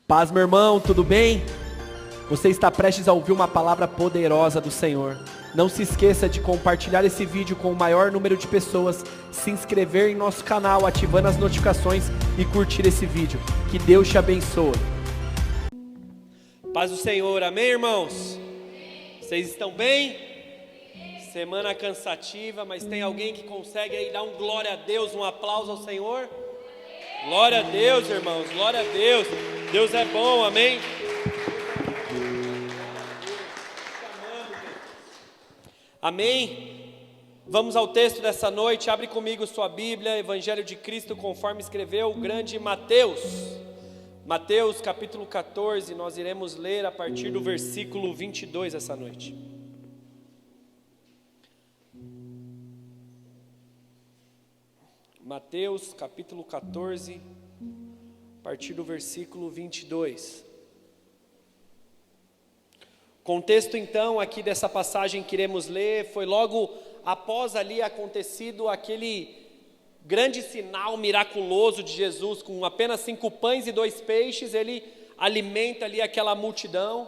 Paz, meu irmão, tudo bem? Você está prestes a ouvir uma palavra poderosa do Senhor. Não se esqueça de compartilhar esse vídeo com o maior número de pessoas, se inscrever em nosso canal, ativando as notificações e curtir esse vídeo. Que Deus te abençoe. Paz do Senhor, amém, irmãos? Vocês estão bem? Semana cansativa, mas tem alguém que consegue aí dar um glória a Deus, um aplauso ao Senhor? Glória a Deus, irmãos, glória a Deus. Deus é bom, amém? Amém? Vamos ao texto dessa noite. Abre comigo sua Bíblia, Evangelho de Cristo, conforme escreveu o grande Mateus. Mateus capítulo 14, nós iremos ler a partir do versículo 22 essa noite. Mateus capítulo 14, a partir do versículo 22. Contexto então aqui dessa passagem que iremos ler, foi logo após ali acontecido aquele grande sinal miraculoso de Jesus, com apenas 5 pães e 2 peixes, ele alimenta ali aquela multidão.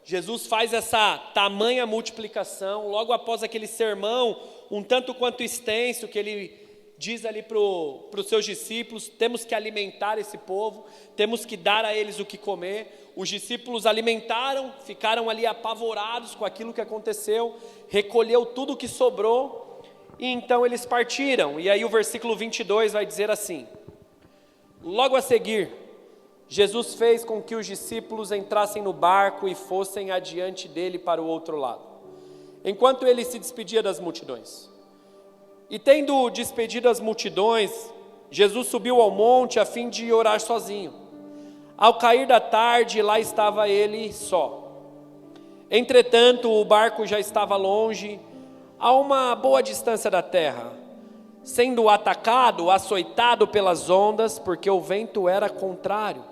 Jesus faz essa tamanha multiplicação, logo após aquele sermão, um tanto quanto extenso, que ele diz ali para os seus discípulos: temos que alimentar esse povo, temos que dar a eles o que comer. Os discípulos alimentaram, ficaram ali apavorados com aquilo que aconteceu, recolheu tudo o que sobrou, e então eles partiram. E aí o versículo 22 vai dizer assim: logo a seguir, Jesus fez com que os discípulos entrassem no barco e fossem adiante dele para o outro lado, enquanto ele se despedia das multidões. E tendo despedido as multidões, Jesus subiu ao monte a fim de orar sozinho. Ao cair da tarde, lá estava ele só. Entretanto, o barco já estava longe, a uma boa distância da terra, sendo atacado, açoitado pelas ondas, porque o vento era contrário.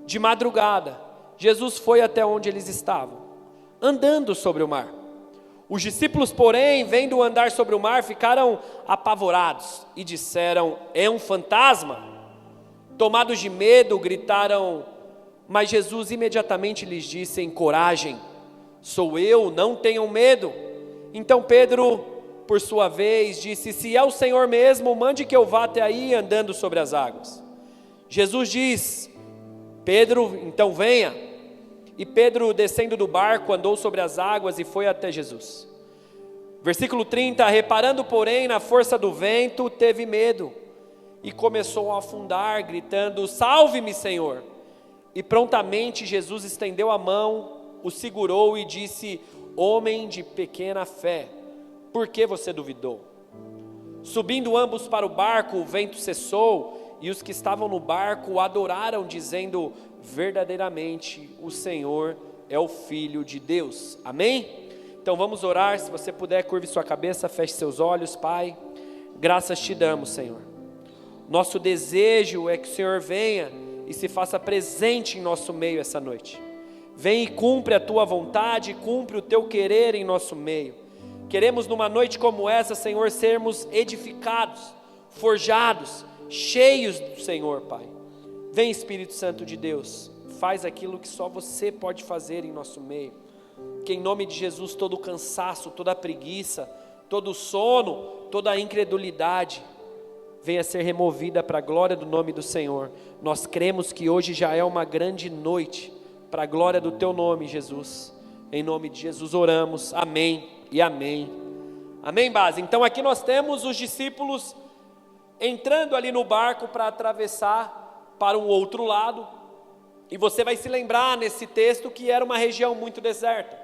De madrugada, Jesus foi até onde eles estavam, andando sobre o mar. Os discípulos, porém, vendo andar sobre o mar, ficaram apavorados e disseram: é um fantasma? Tomados de medo, gritaram, mas Jesus imediatamente lhes disse: encorajem, sou eu, não tenham medo. Então Pedro, por sua vez, disse: se é o Senhor mesmo, mande que eu vá até aí andando sobre as águas. Jesus diz: Pedro, então venha. E Pedro, descendo do barco, andou sobre as águas e foi até Jesus. Versículo 30, reparando, porém, na força do vento, teve medo e começou a afundar, gritando: salve-me, Senhor! E prontamente Jesus estendeu a mão, o segurou e disse: homem de pequena fé, por que você duvidou? Subindo ambos para o barco, o vento cessou, e os que estavam no barco o adoraram, dizendo: verdadeiramente o Senhor é o Filho de Deus. Amém? Então vamos orar. Se você puder, curve sua cabeça, feche seus olhos. Pai, graças te damos, Senhor. Nosso desejo é que o Senhor venha e se faça presente em nosso meio essa noite. Vem e cumpre a tua vontade, cumpre o teu querer em nosso meio. Queremos numa noite como essa, Senhor, sermos edificados, forjados, cheios do Senhor, Pai. Vem, Espírito Santo de Deus, faz aquilo que só você pode fazer em nosso meio. Que em nome de Jesus todo o cansaço, toda a preguiça, todo o sono, toda a incredulidade venha ser removida para a glória do nome do Senhor. Nós cremos que hoje já é uma grande noite para a glória do teu nome, Jesus. Em nome de Jesus oramos, amém e amém. Amém, base? Então aqui nós temos os discípulos entrando ali no barco para atravessar para um outro lado, e você vai se lembrar nesse texto que era uma região muito deserta,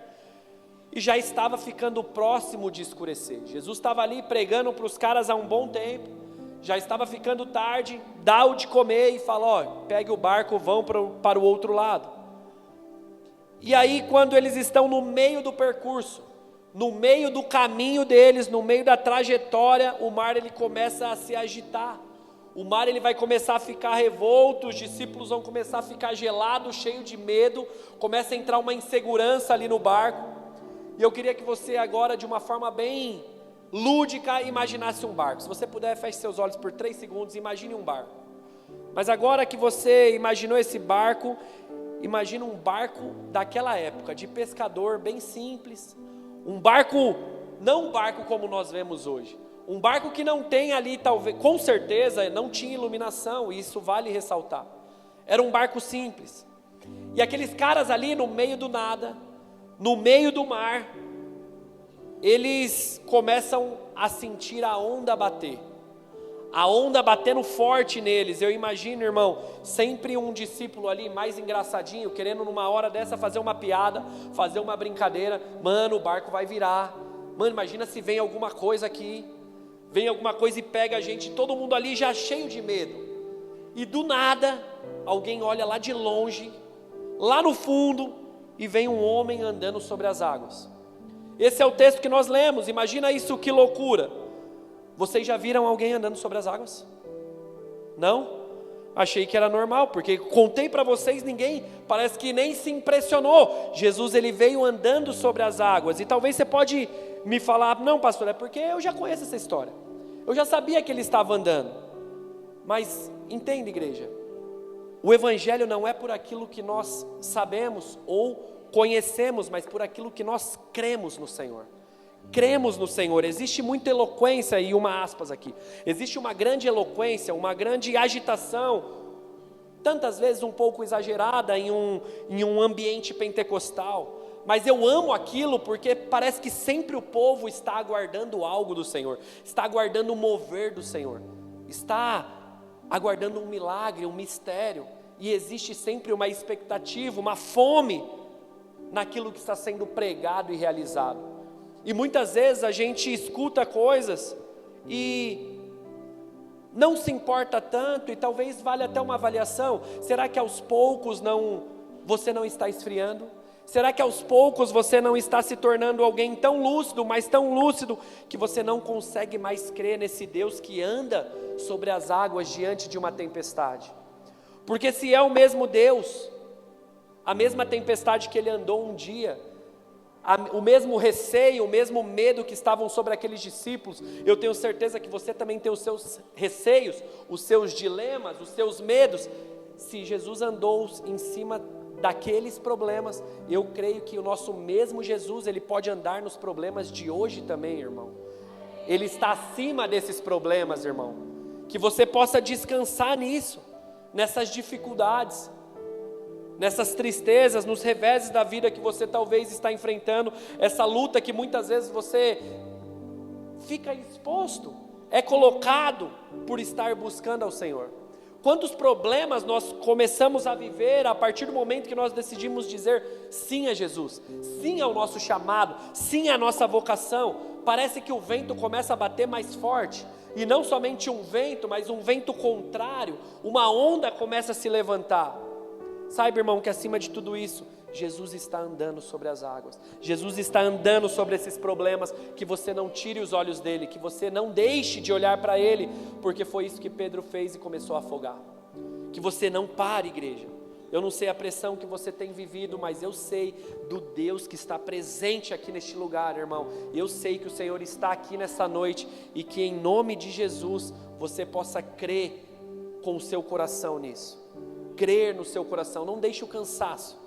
e já estava ficando próximo de escurecer. Jesus estava ali pregando para os caras há um bom tempo, já estava ficando tarde, dá o de comer e fala: ó, pegue o barco, vão para o outro lado. E aí quando eles estão no meio do percurso, no meio do caminho deles, no meio da trajetória, o mar ele começa a se agitar. O mar ele vai começar a ficar revolto, os discípulos vão começar a ficar gelados, cheios de medo, começa a entrar uma insegurança ali no barco. E eu queria que você agora, de uma forma bem lúdica, imaginasse um barco. Se você puder, feche seus olhos por 3 segundos e imagine um barco. Mas agora que você imaginou esse barco, imagina um barco daquela época, de pescador, bem simples. Um barco, não um barco como nós vemos hoje. Um barco que não tem ali, talvez, com certeza, não tinha iluminação, e isso vale ressaltar. Era um barco simples. E aqueles caras ali no meio do nada, no meio do mar, eles começam a sentir a onda bater. A onda batendo forte neles. Eu imagino, irmão, sempre um discípulo ali mais engraçadinho, querendo numa hora dessa fazer uma piada, fazer uma brincadeira. Mano, o barco vai virar. Mano, imagina se vem alguma coisa aqui. Vem alguma coisa e pega a gente, todo mundo ali já cheio de medo. E do nada, alguém olha lá de longe, lá no fundo, e vem um homem andando sobre as águas. Esse é o texto que nós lemos. Imagina isso, que loucura. Vocês já viram alguém andando sobre as águas? Não? Achei que era normal, porque contei para vocês, ninguém, parece que nem se impressionou. Jesus, ele veio andando sobre as águas. E talvez você pode me falar, não pastor, é porque eu já conheço essa história. Eu já sabia que ele estava andando. Mas entende, igreja, o evangelho não é por aquilo que nós sabemos ou conhecemos, mas por aquilo que nós cremos no Senhor. Cremos no Senhor. Existe muita eloquência, e uma aspas aqui, existe uma grande eloquência, uma grande agitação, tantas vezes um pouco exagerada em um ambiente pentecostal, mas eu amo aquilo porque parece que sempre o povo está aguardando algo do Senhor, está aguardando o mover do Senhor, está aguardando um milagre, um mistério, e existe sempre uma expectativa, uma fome naquilo que está sendo pregado e realizado. E muitas vezes a gente escuta coisas e não se importa tanto, e talvez valha até uma avaliação. Será que aos poucos você não está esfriando? Será que aos poucos você não está se tornando alguém tão lúcido, mas tão lúcido, que você não consegue mais crer nesse Deus que anda sobre as águas diante de uma tempestade? Porque se é o mesmo Deus, a mesma tempestade que ele andou um dia, o mesmo receio, o mesmo medo que estavam sobre aqueles discípulos, eu tenho certeza que você também tem os seus receios, os seus dilemas, os seus medos. Se Jesus andou em cima daqueles problemas, eu creio que o nosso mesmo Jesus, ele pode andar nos problemas de hoje também, irmão. Ele está acima desses problemas, irmão. Que você possa descansar nisso, nessas dificuldades, nessas tristezas, nos reveses da vida que você talvez está enfrentando, essa luta que muitas vezes você fica exposto, é colocado por estar buscando ao Senhor. Quantos problemas nós começamos a viver a partir do momento que nós decidimos dizer sim a Jesus, sim ao nosso chamado, sim à nossa vocação. Parece que o vento começa a bater mais forte, e não somente um vento, mas um vento contrário, uma onda começa a se levantar. Saiba, irmão, que acima de tudo isso, Jesus está andando sobre as águas. Jesus está andando sobre esses problemas. Que você não tire os olhos dele, que você não deixe de olhar para ele, porque foi isso que Pedro fez e começou a afogar. Que você não pare, igreja. Eu não sei a pressão que você tem vivido, mas eu sei do Deus que está presente aqui neste lugar, irmão. Eu sei que o Senhor está aqui nessa noite, e que em nome de Jesus você possa crer com o seu coração nisso. Crer no seu coração. Não deixe o cansaço,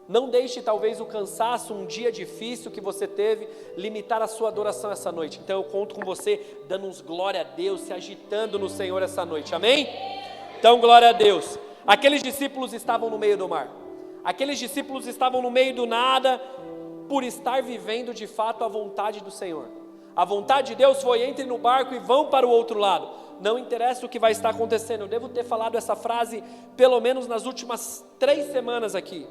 não deixe talvez o cansaço, um dia difícil que você teve, limitar a sua adoração essa noite. Então eu conto com você dando uns glória a Deus, se agitando no Senhor essa noite, amém? Então glória a Deus. Aqueles discípulos estavam no meio do mar, aqueles discípulos estavam no meio do nada, por estar vivendo de fato a vontade do Senhor. A vontade de Deus foi: entre no barco e vão para o outro lado. Não interessa o que vai estar acontecendo. Eu devo ter falado essa frase pelo menos nas últimas 3 semanas aqui.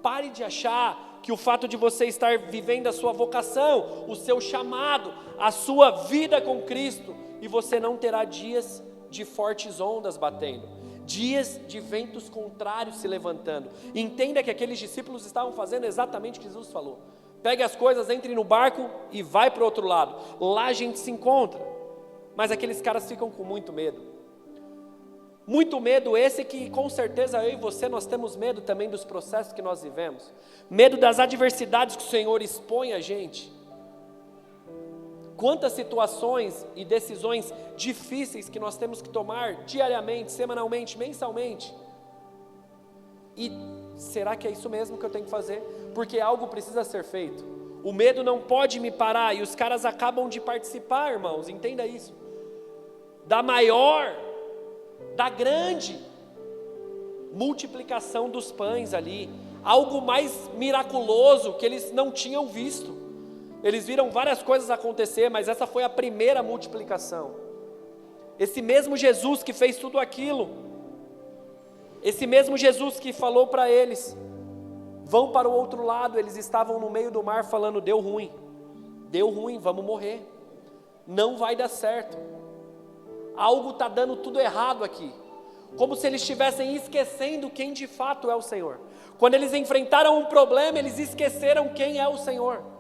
Pare de achar que o fato de você estar vivendo a sua vocação, o seu chamado, a sua vida com Cristo, e você não terá dias de fortes ondas batendo, dias de ventos contrários se levantando. Entenda que aqueles discípulos estavam fazendo exatamente o que Jesus falou: pegue as coisas, entre no barco e vai para o outro lado. Lá a gente se encontra. Mas aqueles caras ficam com muito medo. Muito medo esse que com certeza eu e você, nós temos medo também dos processos que nós vivemos. Medo das adversidades que o Senhor expõe a gente. Quantas situações e decisões difíceis que nós temos que tomar diariamente, semanalmente, mensalmente. E será que é isso mesmo que eu tenho que fazer? Porque algo precisa ser feito. O medo não pode me parar, e os caras acabam de participar, irmãos, entenda isso. Da maior, da grande multiplicação dos pães ali. Algo mais miraculoso que eles não tinham visto. Eles viram várias coisas acontecer, mas essa foi a primeira multiplicação. Esse mesmo Jesus que fez tudo aquilo, esse mesmo Jesus que falou para eles, vão para o outro lado, eles estavam no meio do mar falando, deu ruim, vamos morrer, não vai dar certo, algo está dando tudo errado aqui, como se eles estivessem esquecendo quem de fato é o Senhor. Quando eles enfrentaram um problema, eles esqueceram quem é o Senhor.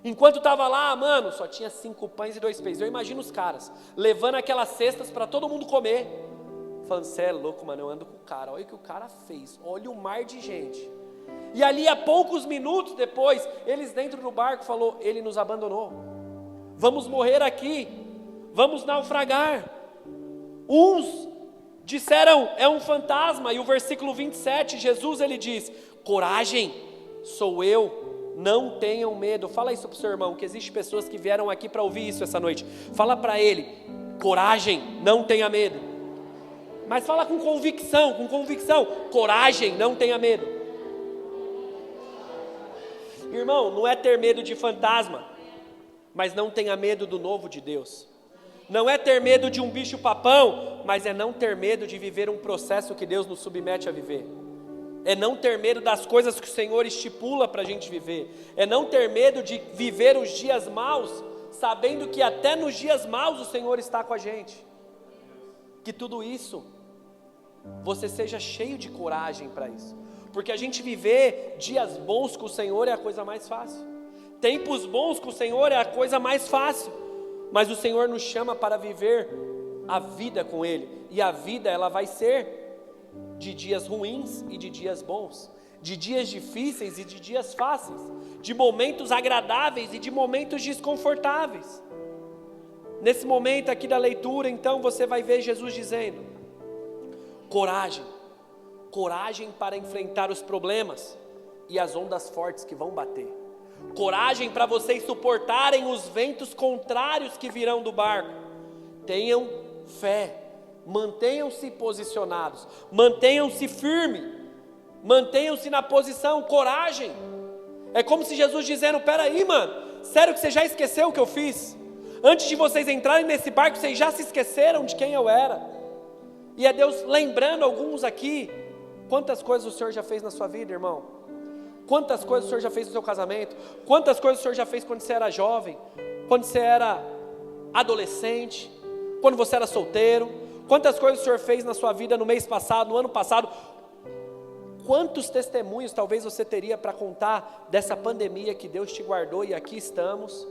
Enquanto estava lá, mano, só tinha 5 pães e 2 peixes. Eu imagino os caras levando aquelas cestas para todo mundo comer, falando, cê é louco, mano, eu ando com o cara, olha o que o cara fez, olha o mar de gente. E ali a poucos minutos depois, eles dentro do barco falou, ele nos abandonou, vamos morrer aqui, vamos naufragar. Uns disseram, é um fantasma, e o versículo 27, Jesus ele diz, coragem, sou eu, não tenham medo. Fala isso para o seu irmão, que existem pessoas que vieram aqui para ouvir isso essa noite. Fala para ele, coragem, não tenha medo. Mas fala com convicção, coragem, não tenha medo. Irmão, não é ter medo de fantasma, mas não tenha medo do novo de Deus. Não é ter medo de um bicho papão, mas é não ter medo de viver um processo que Deus nos submete a viver. É não ter medo das coisas que o Senhor estipula para a gente viver. É não ter medo de viver os dias maus, sabendo que até nos dias maus o Senhor está com a gente. Que tudo isso, você seja cheio de coragem para isso. Porque a gente viver dias bons com o Senhor é a coisa mais fácil. Tempos bons com o Senhor é a coisa mais fácil. Mas o Senhor nos chama para viver a vida com Ele. E a vida ela vai ser de dias ruins e de dias bons, de dias difíceis e de dias fáceis, de momentos agradáveis e de momentos desconfortáveis. Nesse momento aqui da leitura, então, você vai ver Jesus dizendo, coragem para enfrentar os problemas e as ondas fortes que vão bater, coragem para vocês suportarem os ventos contrários que virão do barco, tenham fé, mantenham-se posicionados, mantenham-se firmes, mantenham-se na posição, coragem. É como se Jesus dizendo, peraí mano, sério que você já esqueceu o que eu fiz? Antes de vocês entrarem nesse barco, vocês já se esqueceram de quem eu era? E é Deus lembrando alguns aqui, quantas coisas o Senhor já fez na sua vida, irmão? Quantas coisas o Senhor já fez no seu casamento? Quantas coisas o Senhor já fez quando você era jovem? Quando você era adolescente? Quando você era solteiro? Quantas coisas o Senhor fez na sua vida no mês passado, no ano passado? Quantos testemunhos talvez você teria para contar dessa pandemia que Deus te guardou e aqui estamos?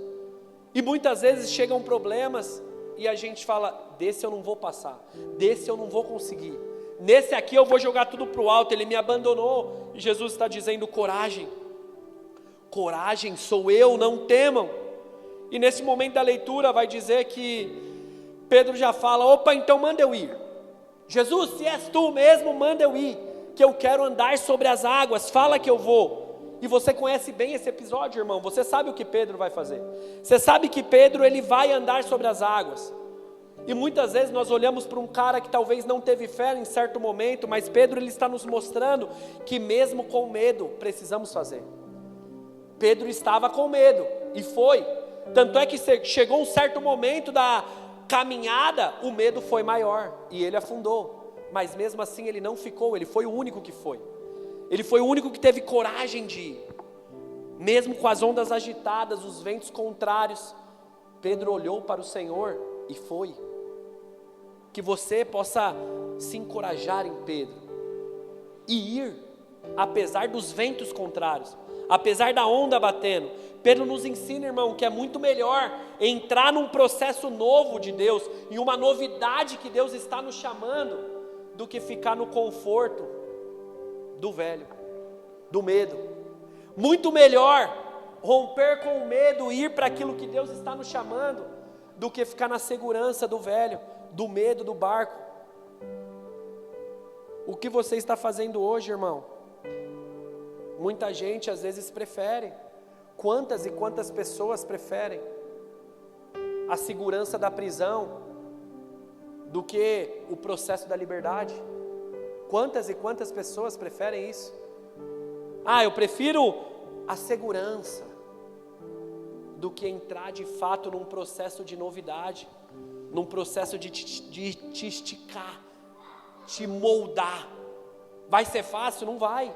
E muitas vezes chegam problemas e a gente fala, desse eu não vou passar, desse eu não vou conseguir, nesse aqui eu vou jogar tudo para o alto, ele me abandonou. E Jesus está dizendo, coragem, sou eu, não temam. E nesse momento da leitura vai dizer que Pedro já fala, opa, então manda eu ir. Jesus, se és tu mesmo, manda eu ir, que eu quero andar sobre as águas, fala que eu vou. E você conhece bem esse episódio, irmão, você sabe o que Pedro vai fazer. Você sabe que Pedro, ele vai andar sobre as águas. E muitas vezes nós olhamos para um cara que talvez não teve fé em certo momento, mas Pedro, ele está nos mostrando que mesmo com medo, precisamos fazer. Pedro estava com medo, e foi. Tanto é que chegou um certo momento da caminhada, o medo foi maior e ele afundou, mas mesmo assim ele não ficou, ele foi o único que foi, ele foi o único que teve coragem de ir, mesmo com as ondas agitadas, os ventos contrários, Pedro olhou para o Senhor e foi. Que você possa se encorajar em Pedro e ir, apesar dos ventos contrários, apesar da onda batendo. Pedro nos ensina, irmão, que é muito melhor entrar num processo novo de Deus, em uma novidade que Deus está nos chamando, do que ficar no conforto do velho, do medo. Muito melhor romper com o medo e ir para aquilo que Deus está nos chamando, do que ficar na segurança do velho, do medo do barco. O que você está fazendo hoje, irmão? Muita gente às vezes prefere, quantas e quantas pessoas preferem a segurança da prisão do que o processo da liberdade? Quantas e quantas pessoas preferem isso? Eu prefiro a segurança do que entrar de fato num processo de novidade, num processo de te esticar, te moldar. Vai ser fácil? Não vai.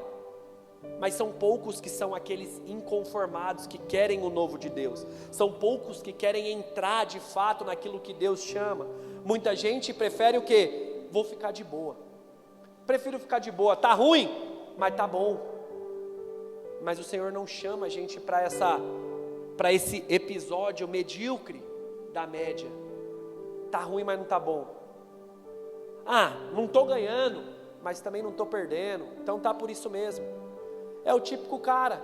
Mas são poucos que são aqueles inconformados que querem o novo de Deus. São poucos que querem entrar de fato naquilo que Deus chama. Muita gente prefere o quê? Vou ficar de boa. Prefiro ficar de boa. Tá ruim, mas tá bom. Mas o Senhor não chama a gente para esse episódio medíocre da média. Tá ruim, mas não tá bom. Não estou ganhando, mas também não estou perdendo. Então tá por isso mesmo. É o típico cara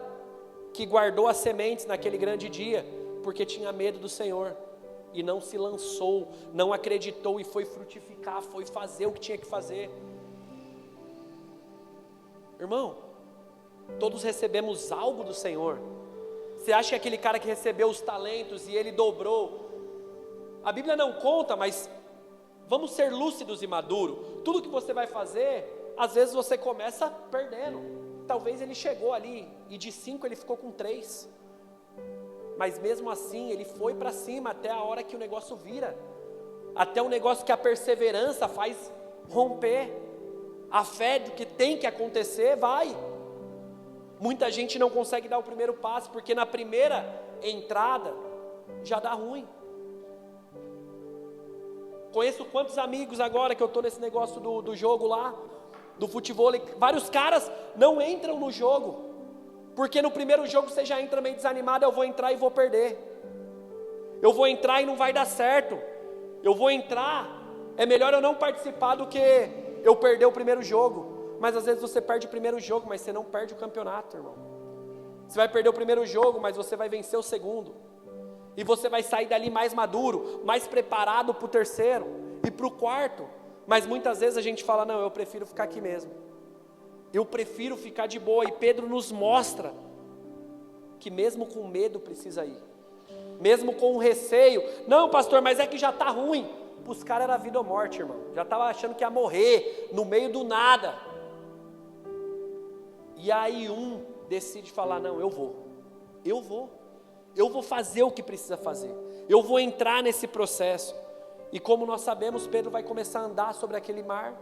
que guardou as sementes naquele grande dia, porque tinha medo do Senhor, e não se lançou, não acreditou e foi frutificar, foi fazer o que tinha que fazer. Irmão, todos recebemos algo do Senhor. Você acha que aquele cara que recebeu os talentos e ele dobrou? A Bíblia não conta, mas vamos ser lúcidos e maduros. Tudo que você vai fazer, às vezes você começa perdendo. Talvez ele chegou ali e de 5 ele ficou com 3. Mas mesmo assim ele foi para cima até a hora que o negócio vira. Até o negócio que a perseverança faz romper. A fé do que tem que acontecer vai. Muita gente não consegue dar o primeiro passo, porque na primeira entrada já dá ruim. Conheço quantos amigos agora que eu estou nesse negócio do jogo lá, do futebol, vários caras não entram no jogo, porque no primeiro jogo você já entra meio desanimado. Eu vou entrar e vou perder, eu vou entrar e não vai dar certo, eu vou entrar, é melhor eu não participar do que eu perder o primeiro jogo. Mas às vezes você perde o primeiro jogo, mas você não perde o campeonato, irmão. Você vai perder o primeiro jogo, mas você vai vencer o segundo, e você vai sair dali mais maduro, mais preparado para o terceiro e para o quarto. Mas muitas vezes a gente fala, não, eu prefiro ficar aqui mesmo, eu prefiro ficar de boa. E Pedro nos mostra que mesmo com medo precisa ir, mesmo com receio. Não, pastor, mas é que já está ruim. Para os caras era vida ou morte, irmão. Já estava achando que ia morrer no meio do nada. E aí um decide falar, não, eu vou fazer o que precisa fazer, eu vou entrar nesse processo. E como nós sabemos, Pedro vai começar a andar sobre aquele mar.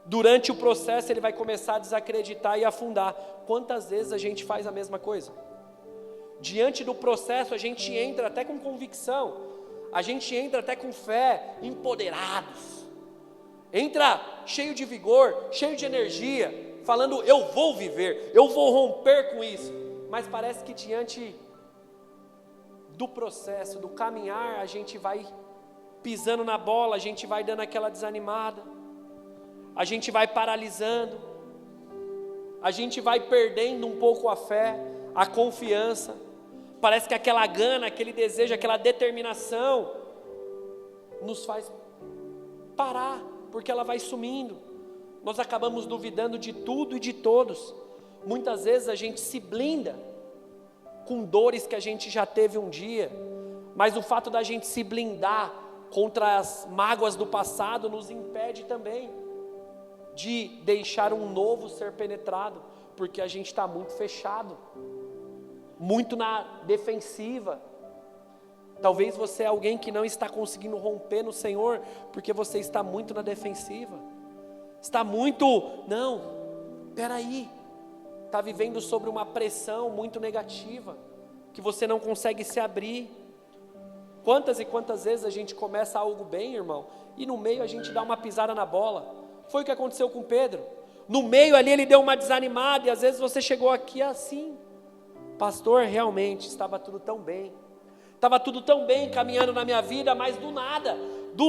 Durante o processo ele vai começar a desacreditar e afundar. Quantas vezes a gente faz a mesma coisa? Diante do processo a gente entra até com convicção, a gente entra até com fé, empoderados, entra cheio de vigor, cheio de energia, falando, eu vou viver, eu vou romper com isso. Mas parece que diante do processo, do caminhar, a gente vai pisando na bola, a gente vai dando aquela desanimada, a gente vai paralisando, a gente vai perdendo um pouco a fé, a confiança. Parece que aquela gana, aquele desejo, aquela determinação nos faz parar, porque ela vai sumindo. Nós acabamos duvidando de tudo e de todos. Muitas vezes a gente se blinda com dores que a gente já teve um dia, mas o fato da gente se blindar contra as mágoas do passado nos impede também de deixar um novo ser penetrado, porque a gente está muito fechado, muito na defensiva. Talvez você é alguém que não está conseguindo romper no Senhor, porque você está muito na defensiva, está muito, peraí, está vivendo sobre uma pressão muito negativa, que você não consegue se abrir. Quantas e quantas vezes a gente começa algo bem, irmão, e no meio a gente dá uma pisada na bola. Foi o que aconteceu com Pedro. No meio ali ele deu uma desanimada, e às vezes você chegou aqui assim, pastor, realmente estava tudo tão bem, caminhando na minha vida, mas do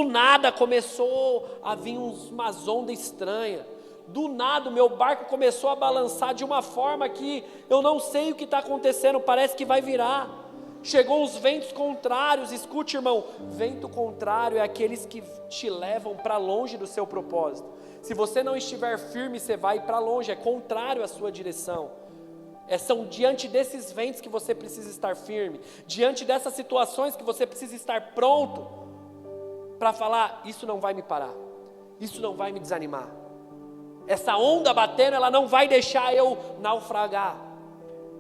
nada começou a vir umas ondas estranhas, Do nada o meu barco começou a balançar de uma forma que eu não sei o que está acontecendo, parece que vai virar. Chegou os ventos contrários. Escute, irmão, vento contrário é aqueles que te levam para longe do seu propósito. Se você não estiver firme, você vai para longe, é contrário à sua direção. São diante desses ventos que você precisa estar firme, diante dessas situações que você precisa estar pronto para falar: isso não vai me parar, isso não vai me desanimar. Essa onda batendo, ela não vai deixar eu naufragar.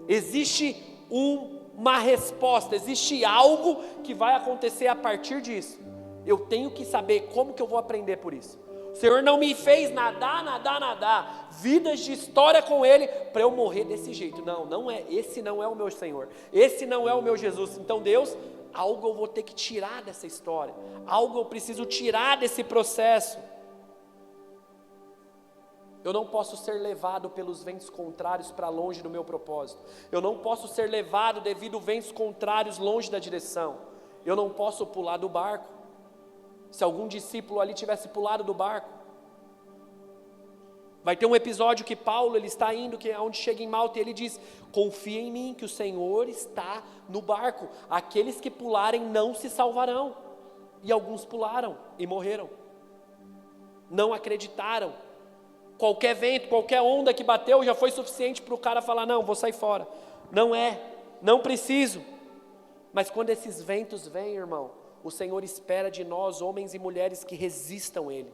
Existe uma resposta, existe algo que vai acontecer a partir disso. Eu tenho que saber como que eu vou aprender por isso. O Senhor não me fez nadar, vidas de história com Ele, para eu morrer desse jeito. Não é, esse não é o meu Senhor, esse não é o meu Jesus. Então Deus, algo eu vou ter que tirar dessa história, algo eu preciso tirar desse processo. Eu não posso ser levado pelos ventos contrários para longe do meu propósito. Eu não posso ser levado devido a ventos contrários longe da direção. Eu não posso pular do barco. Se algum discípulo ali tivesse pulado do barco, vai ter um episódio que Paulo, ele está indo, que é onde chega em Malta, e ele diz: confia em mim que o Senhor está no barco. Aqueles que pularem não se salvarão. E alguns pularam e morreram. Não acreditaram. Qualquer vento, qualquer onda que bateu já foi suficiente para o cara falar: não, vou sair fora. Não preciso. Mas quando esses ventos vêm, irmão, o Senhor espera de nós homens e mulheres que resistam Ele.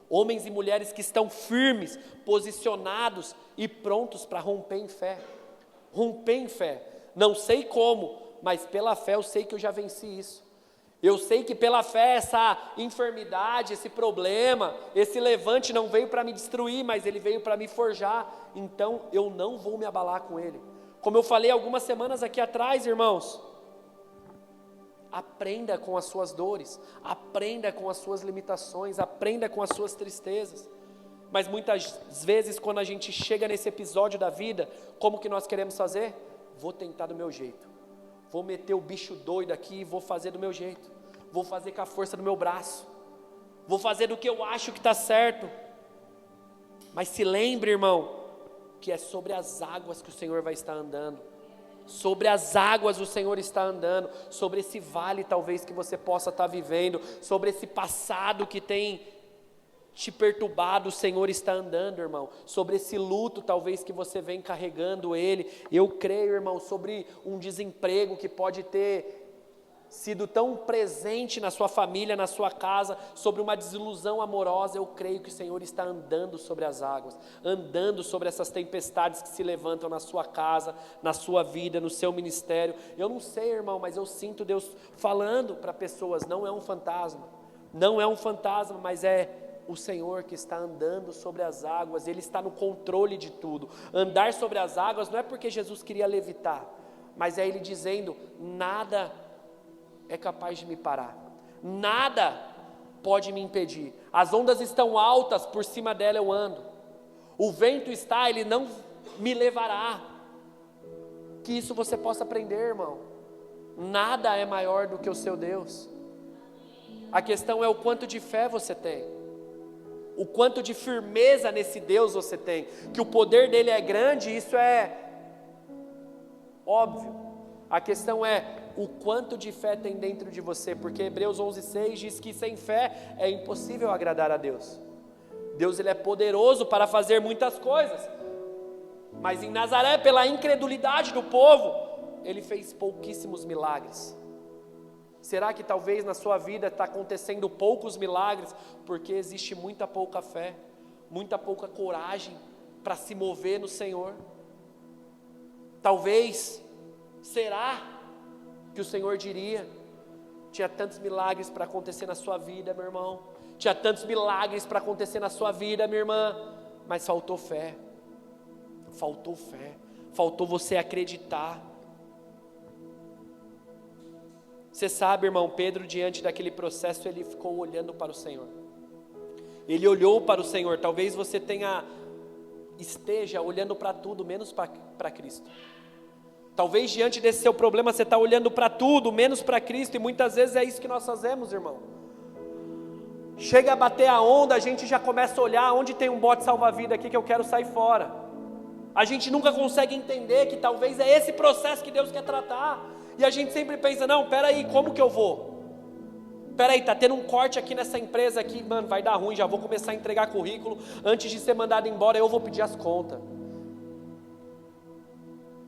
Homens e mulheres que estão firmes, posicionados e prontos para romper em fé. Romper em fé. Não sei como, mas pela fé eu sei que eu já venci isso. Eu sei que pela fé essa enfermidade, esse problema, esse levante não veio para me destruir, mas ele veio para me forjar. Então eu não vou me abalar com ele. Como eu falei algumas semanas aqui atrás, irmãos, aprenda com as suas dores, aprenda com as suas limitações, aprenda com as suas tristezas. Mas muitas vezes quando a gente chega nesse episódio da vida, como que nós queremos fazer? Vou tentar do meu jeito. Vou meter o bicho doido aqui e vou fazer do meu jeito. Vou fazer com a força do meu braço. Vou fazer do que eu acho que está certo. Mas se lembre, irmão, que é sobre as águas que o Senhor vai estar andando. Sobre as águas o Senhor está andando. Sobre esse vale talvez que você possa estar vivendo. Sobre esse passado que tem te perturbado, o Senhor está andando, irmão. Sobre esse luto talvez que você vem carregando ele. Eu creio, irmão, sobre um desemprego que pode ter sido tão presente na sua família, na sua casa, sobre uma desilusão amorosa. Eu creio que o Senhor está andando sobre as águas, andando sobre essas tempestades que se levantam na sua casa, na sua vida, no seu ministério. Eu não sei, irmão, mas eu sinto Deus falando para pessoas: não é um fantasma, não é um fantasma, mas é o Senhor que está andando sobre as águas. Ele está no controle de tudo. Andar sobre as águas não é porque Jesus queria levitar, mas é Ele dizendo: nada é capaz de me parar, nada pode me impedir. As ondas estão altas, por cima dela eu ando. O vento está, ele não me levará. Que isso você possa aprender, irmão. Nada é maior do que o seu Deus. A questão é o quanto de fé você tem, o quanto de firmeza nesse Deus você tem. Que o poder dele é grande, isso é óbvio. A questão é o quanto de fé tem dentro de você, porque Hebreus 11:6 diz que sem fé é impossível agradar a Deus. Deus, ele é poderoso para fazer muitas coisas, mas em Nazaré, pela incredulidade do povo, ele fez pouquíssimos milagres. Será que talvez na sua vida está acontecendo poucos milagres, porque existe muita pouca fé, muita pouca coragem para se mover no Senhor? Talvez, será que o Senhor diria: tinha tantos milagres para acontecer na sua vida, meu irmão, tinha tantos milagres para acontecer na sua vida, minha irmã, mas faltou fé, faltou você acreditar. Você sabe, irmão, Pedro, diante daquele processo, ele ficou olhando para o Senhor. Ele olhou para o Senhor. Talvez você esteja olhando para tudo, menos para Cristo. Talvez diante desse seu problema, você está olhando para tudo, menos para Cristo. E muitas vezes é isso que nós fazemos, irmão. Chega a bater a onda, a gente já começa a olhar onde tem um bote salva-vida aqui que eu quero sair fora. A gente nunca consegue entender que talvez é esse processo que Deus quer tratar. E a gente sempre pensa, não, peraí, como que eu vou? Peraí, tá tendo um corte aqui nessa empresa aqui, mano, vai dar ruim, já vou começar a entregar currículo, antes de ser mandado embora eu vou pedir as contas.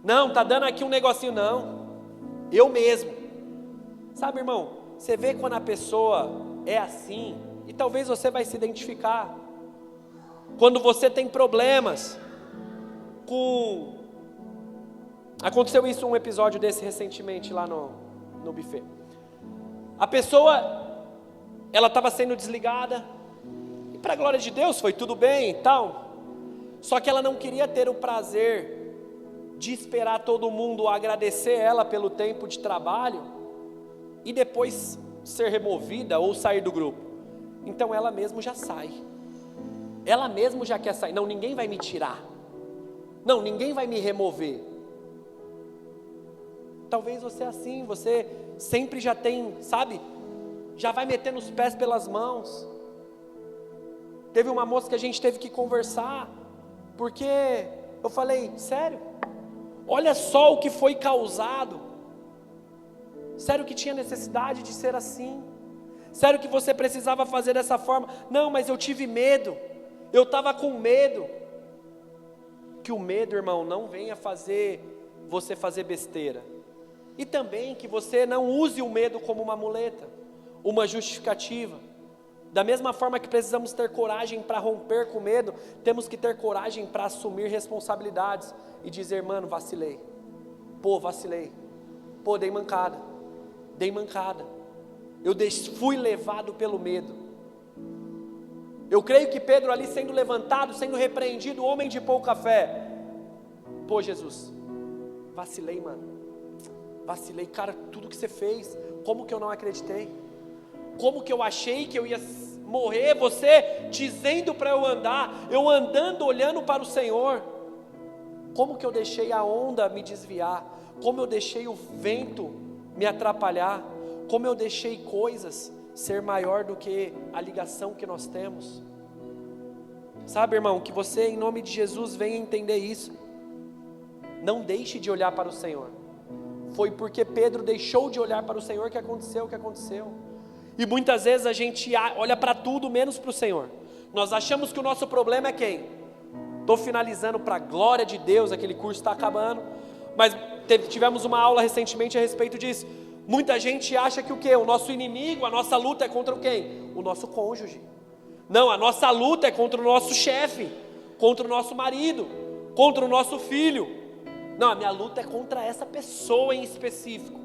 Não, tá dando aqui um negocinho, não, eu mesmo. Sabe, irmão, você vê quando a pessoa é assim, e talvez você vai se identificar. Quando você tem problemas com... Aconteceu isso, um episódio desse recentemente lá no buffet. A pessoa, ela estava sendo desligada, e para a glória de Deus foi tudo bem e tal, só que ela não queria ter o prazer de esperar todo mundo agradecer ela pelo tempo de trabalho, e depois ser removida ou sair do grupo. Então ela mesma já sai, ela mesma já quer sair, não, ninguém vai me tirar, não, ninguém vai me remover. Talvez você é assim, você sempre já tem, sabe, já vai metendo os pés pelas mãos. Teve uma moça que a gente teve que conversar, porque eu falei, sério, olha só o que foi causado, sério que tinha necessidade de ser assim, sério que você precisava fazer dessa forma, não, mas eu tive medo, eu estava com medo. Que o medo, irmão, não venha fazer você fazer besteira. E também que você não use o medo como uma muleta, uma justificativa. Da mesma forma que precisamos ter coragem para romper com o medo, temos que ter coragem para assumir responsabilidades e dizer, mano, vacilei. Pô, dei mancada. Fui levado pelo medo. Eu creio que Pedro ali sendo levantado, sendo repreendido, homem de pouca fé. Pô, Jesus, vacilei, mano. Vacilei, cara, tudo que você fez, como que eu não acreditei? Como que eu achei que eu ia morrer, você dizendo para eu andar, eu andando, olhando para o Senhor? Como que eu deixei a onda me desviar? Como eu deixei o vento me atrapalhar? Como eu deixei coisas ser maior do que a ligação que nós temos? Sabe, irmão, que você em nome de Jesus venha entender isso. Não deixe de olhar para o Senhor. Foi porque Pedro deixou de olhar para o Senhor que aconteceu o que aconteceu. E muitas vezes a gente olha para tudo menos para o Senhor. Nós achamos que o nosso problema é quem? Estou finalizando para a glória de Deus, aquele curso está acabando. Mas tivemos uma aula recentemente a respeito disso. Muita gente acha que o quê? O nosso inimigo, a nossa luta é contra quem? O nosso cônjuge. Não, a nossa luta é contra o nosso chefe, contra o nosso marido, contra o nosso filho. Não, a minha luta é contra essa pessoa em específico,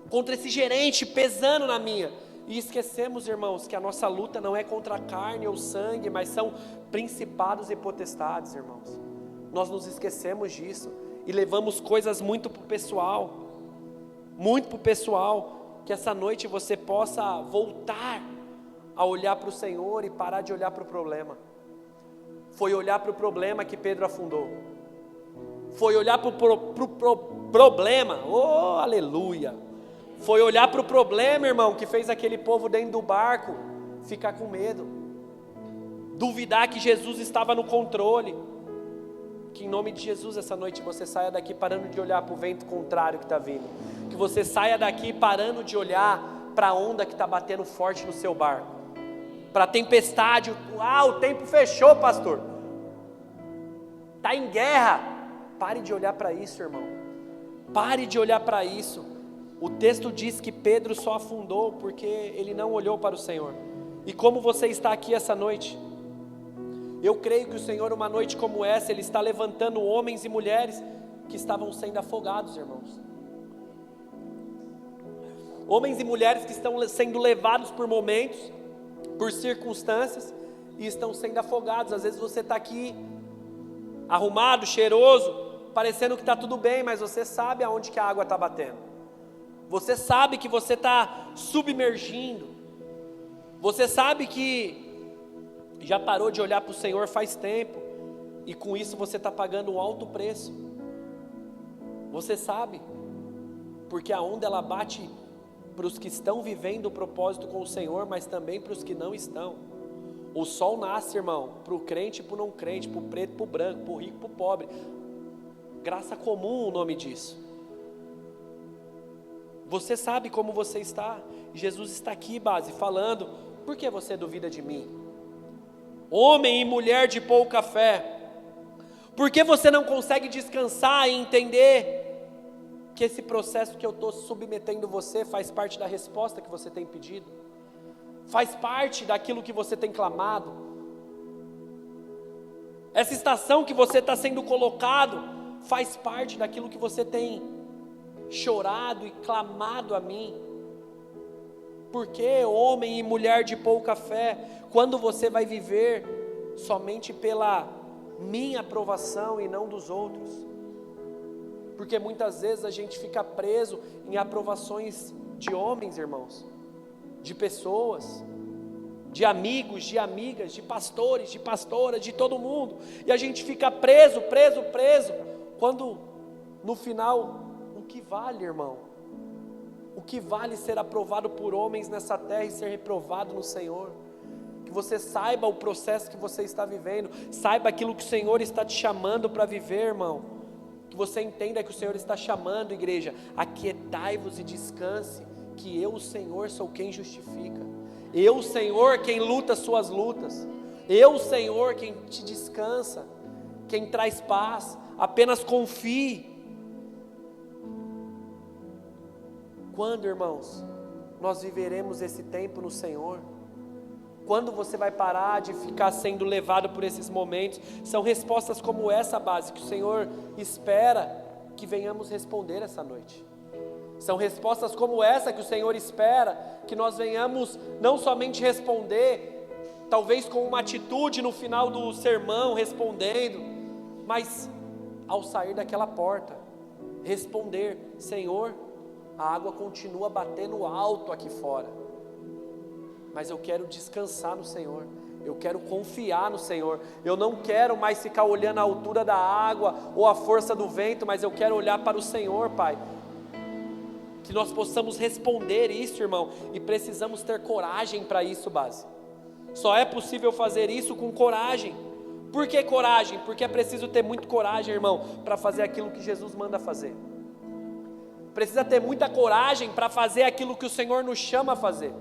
contra esse gerente pesando na minha. E esquecemos, irmãos, que a nossa luta não é contra a carne ou sangue, mas são principados e potestades, irmãos. Nós nos esquecemos disso e levamos coisas muito para o pessoal. Muito para o pessoal, que essa noite você possa voltar a olhar para o Senhor e parar de olhar para o problema. Foi olhar para o problema que Pedro afundou. Foi olhar para o problema, oh aleluia. Foi olhar para o problema, irmão, que fez aquele povo dentro do barco ficar com medo. Duvidar que Jesus estava no controle. Que em nome de Jesus essa noite você saia daqui parando de olhar para o vento contrário que está vindo. Que você saia daqui parando de olhar para a onda que está batendo forte no seu barco. Para a tempestade, o tempo fechou, pastor. Está em guerra. Pare de olhar para isso, irmão. Pare de olhar para isso. O texto diz que Pedro só afundou porque ele não olhou para o Senhor. E como você está aqui essa noite? Eu creio que o Senhor, uma noite como essa, Ele está levantando homens e mulheres que estavam sendo afogados, irmãos. Homens e mulheres que estão sendo levados por momentos, por circunstâncias, e estão sendo afogados. Às vezes você está aqui, arrumado, cheiroso, parecendo que está tudo bem, mas você sabe aonde que a água está batendo. Você sabe que você está submergindo. Você sabe que já parou de olhar para o Senhor faz tempo, e com isso você está pagando um alto preço. Você sabe, porque a onda ela bate para os que estão vivendo o propósito com o Senhor, mas também para os que não estão. O sol nasce, irmão, para o crente e para o não crente, para o preto e para o branco, para o rico e para o pobre. Graça comum o nome disso. Você sabe como você está. Jesus está aqui, base, falando: por que você duvida de mim? Homem e mulher de pouca fé, por que você não consegue descansar e entender que esse processo que eu estou submetendo você faz parte da resposta que você tem pedido? Faz parte daquilo que você tem clamado? Essa estação que você está sendo colocado faz parte daquilo que você tem chorado e clamado a mim? Porque, homem e mulher de pouca fé, quando você vai viver somente pela minha aprovação e não dos outros? Porque muitas vezes a gente fica preso em aprovações de homens, irmãos, de pessoas, de amigos, de amigas, de pastores, de pastoras, de todo mundo, e a gente fica preso, quando no final, o que vale, irmão? O que vale ser aprovado por homens nessa terra e ser reprovado no Senhor? Que você saiba o processo que você está vivendo, saiba aquilo que o Senhor está te chamando para viver, irmão. Que você entenda que o Senhor está chamando, igreja: aquietai-vos e descanse, que eu, o Senhor, sou quem justifica. Eu, o Senhor, quem luta as suas lutas. Eu, o Senhor, quem te descansa, quem traz paz. Apenas confie. Quando, irmãos, nós viveremos esse tempo no Senhor? Quando você vai parar de ficar sendo levado por esses momentos? São respostas como essa, base, que o Senhor espera que venhamos responder essa noite. São respostas como essa que o Senhor espera que nós venhamos não somente responder, talvez com uma atitude no final do sermão, respondendo, mas ao sair daquela porta, responder: Senhor, a água continua batendo alto aqui fora, mas eu quero descansar no Senhor, eu quero confiar no Senhor, eu não quero mais ficar olhando a altura da água ou a força do vento, mas eu quero olhar para o Senhor, Pai. Que nós possamos responder isso, irmão, e precisamos ter coragem para isso, base. Só é possível fazer isso com coragem. Por que coragem? Porque é preciso ter muita coragem, irmão, para fazer aquilo que Jesus manda fazer. Precisa ter muita coragem para fazer aquilo que o Senhor nos chama a fazer.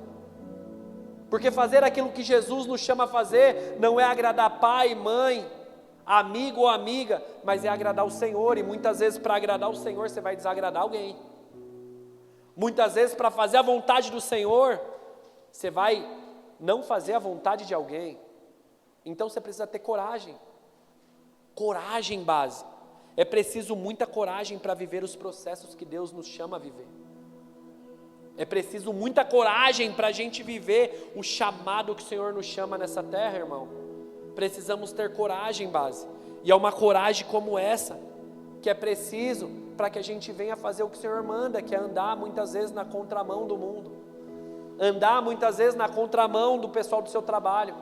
Porque fazer aquilo que Jesus nos chama a fazer não é agradar pai, mãe, amigo ou amiga, mas é agradar o Senhor. E muitas vezes para agradar o Senhor você vai desagradar alguém. Muitas vezes para fazer a vontade do Senhor você vai não fazer a vontade de alguém. Então você precisa ter coragem. Coragem, base. É preciso muita coragem para viver os processos que Deus nos chama a viver. É preciso muita coragem para a gente viver o chamado que o Senhor nos chama nessa terra, irmão. Precisamos ter coragem, base. E é uma coragem como essa que é preciso para que a gente venha fazer o que o Senhor manda, que é andar muitas vezes na contramão do mundo. Andar muitas vezes na contramão do pessoal do seu trabalho,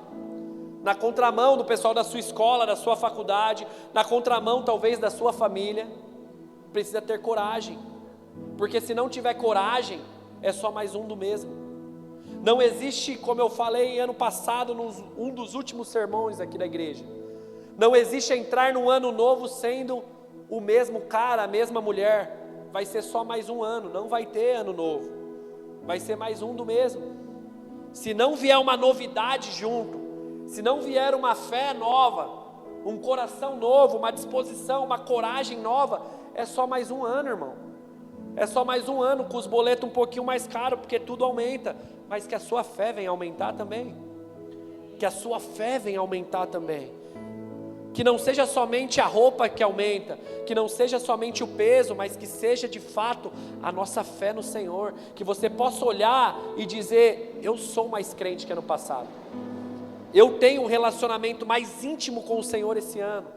na contramão do pessoal da sua escola, da sua faculdade, na contramão talvez da sua família. Precisa ter coragem, porque se não tiver coragem, é só mais um do mesmo. Não existe, como eu falei ano passado, um dos últimos sermões aqui da igreja, não existe entrar no ano novo sendo o mesmo cara, a mesma mulher. Vai ser só mais um ano, não vai ter ano novo, vai ser mais um do mesmo. Se não vier uma novidade junto, se não vier uma fé nova, um coração novo, uma disposição, uma coragem nova, é só mais um ano, irmão. É só mais um ano, com os boletos um pouquinho mais caros, porque tudo aumenta, mas que a sua fé venha aumentar também. Que a sua fé venha aumentar também. Que não seja somente a roupa que aumenta, que não seja somente o peso, mas que seja de fato a nossa fé no Senhor. Que você possa olhar e dizer: eu sou mais crente que ano passado. Eu tenho um relacionamento mais íntimo com o Senhor esse ano.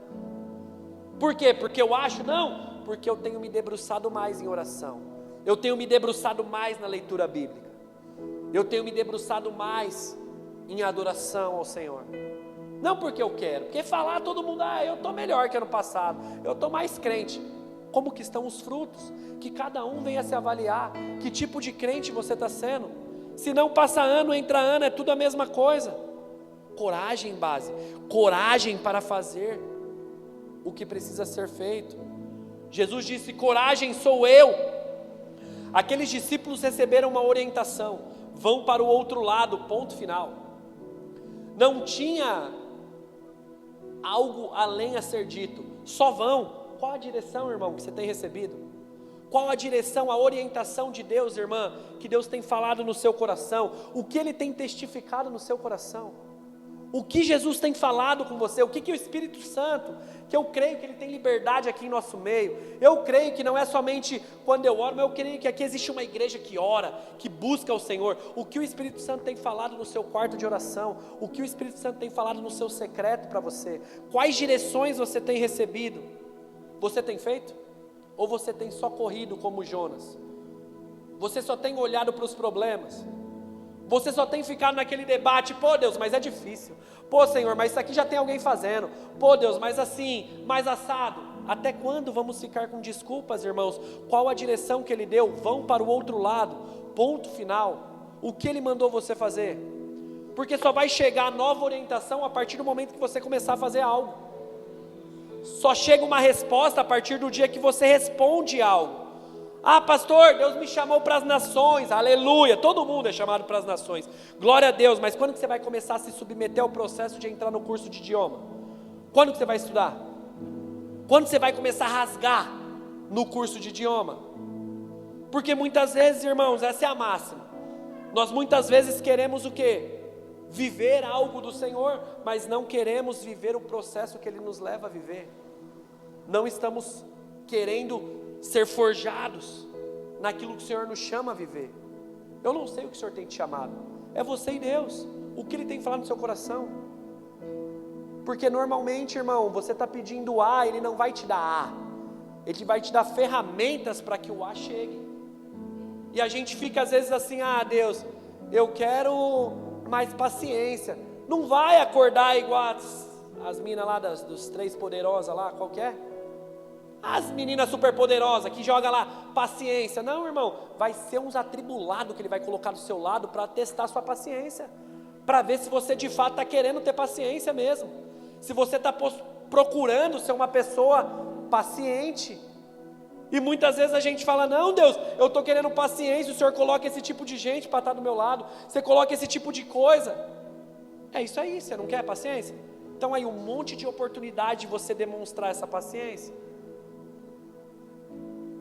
Por quê? Porque eu acho? Não, porque eu tenho me debruçado mais em oração. Eu tenho me debruçado mais na leitura bíblica. Eu tenho me debruçado mais em adoração ao Senhor. Não porque eu quero, porque falar todo mundo: eu estou melhor que ano passado, eu estou mais crente. Como que estão os frutos? Que cada um venha se avaliar, que tipo de crente você está sendo. Se não passa ano, entra ano, é tudo a mesma coisa. Coragem, base. Coragem para fazer o que precisa ser feito. Jesus disse: coragem, sou eu. Aqueles discípulos receberam uma orientação: vão para o outro lado, ponto final. Não tinha algo além a ser dito, só vão. Qual a direção, irmão, que você tem recebido? Qual a direção, a orientação de Deus, irmã, que Deus tem falado no seu coração? O que Ele tem testificado no seu coração? O que Jesus tem falado com você? O que o Espírito Santo, que eu creio que Ele tem liberdade aqui em nosso meio. Eu creio que não é somente quando eu oro, mas eu creio que aqui existe uma igreja que ora, que busca o Senhor. O que o Espírito Santo tem falado no seu quarto de oração? O que o Espírito Santo tem falado no seu secreto para você? Quais direções você tem recebido? Você tem feito? Ou você tem só corrido como Jonas? Você só tem olhado para os problemas? Você só tem ficado naquele debate: pô Deus, mas é difícil. Pô Senhor, mas isso aqui já tem alguém fazendo. Pô Deus, mas assim, mais assado. Até quando vamos ficar com desculpas, irmãos? Qual a direção que Ele deu? Vão para o outro lado, ponto final. O que Ele mandou você fazer? Porque só vai chegar a nova orientação a partir do momento que você começar a fazer algo. Só chega uma resposta a partir do dia que você responde algo. Ah, pastor, Deus me chamou para as nações, aleluia, todo mundo é chamado para as nações, glória a Deus. Mas quando que você vai começar a se submeter ao processo de entrar no curso de idioma? Quando que você vai estudar? Quando você vai começar a rasgar no curso de idioma? Porque muitas vezes, irmãos, essa é a máxima, nós muitas vezes queremos o quê? Viver algo do Senhor, mas não queremos viver o processo que Ele nos leva a viver. Não estamos querendo ser forjados naquilo que o Senhor nos chama a viver. Eu não sei o que o Senhor tem te chamado, é você e Deus, o que Ele tem falado no seu coração. Porque normalmente, irmão, você está pedindo A, Ele não vai te dar A, Ele vai te dar ferramentas para que o A chegue. E a gente fica às vezes assim: ah Deus, eu quero mais paciência. Não vai acordar igual as minas lá dos três poderosas lá, qual que é? As meninas super poderosas que joga lá paciência. Não, irmão, vai ser uns atribulados que Ele vai colocar do seu lado para testar sua paciência, para ver se você de fato está querendo ter paciência mesmo, se você está procurando ser uma pessoa paciente. E muitas vezes a gente fala: não Deus, eu estou querendo paciência, o Senhor coloca esse tipo de gente para estar do meu lado, você coloca esse tipo de coisa. É isso aí, você não quer paciência? Então aí um monte de oportunidade de você demonstrar essa paciência.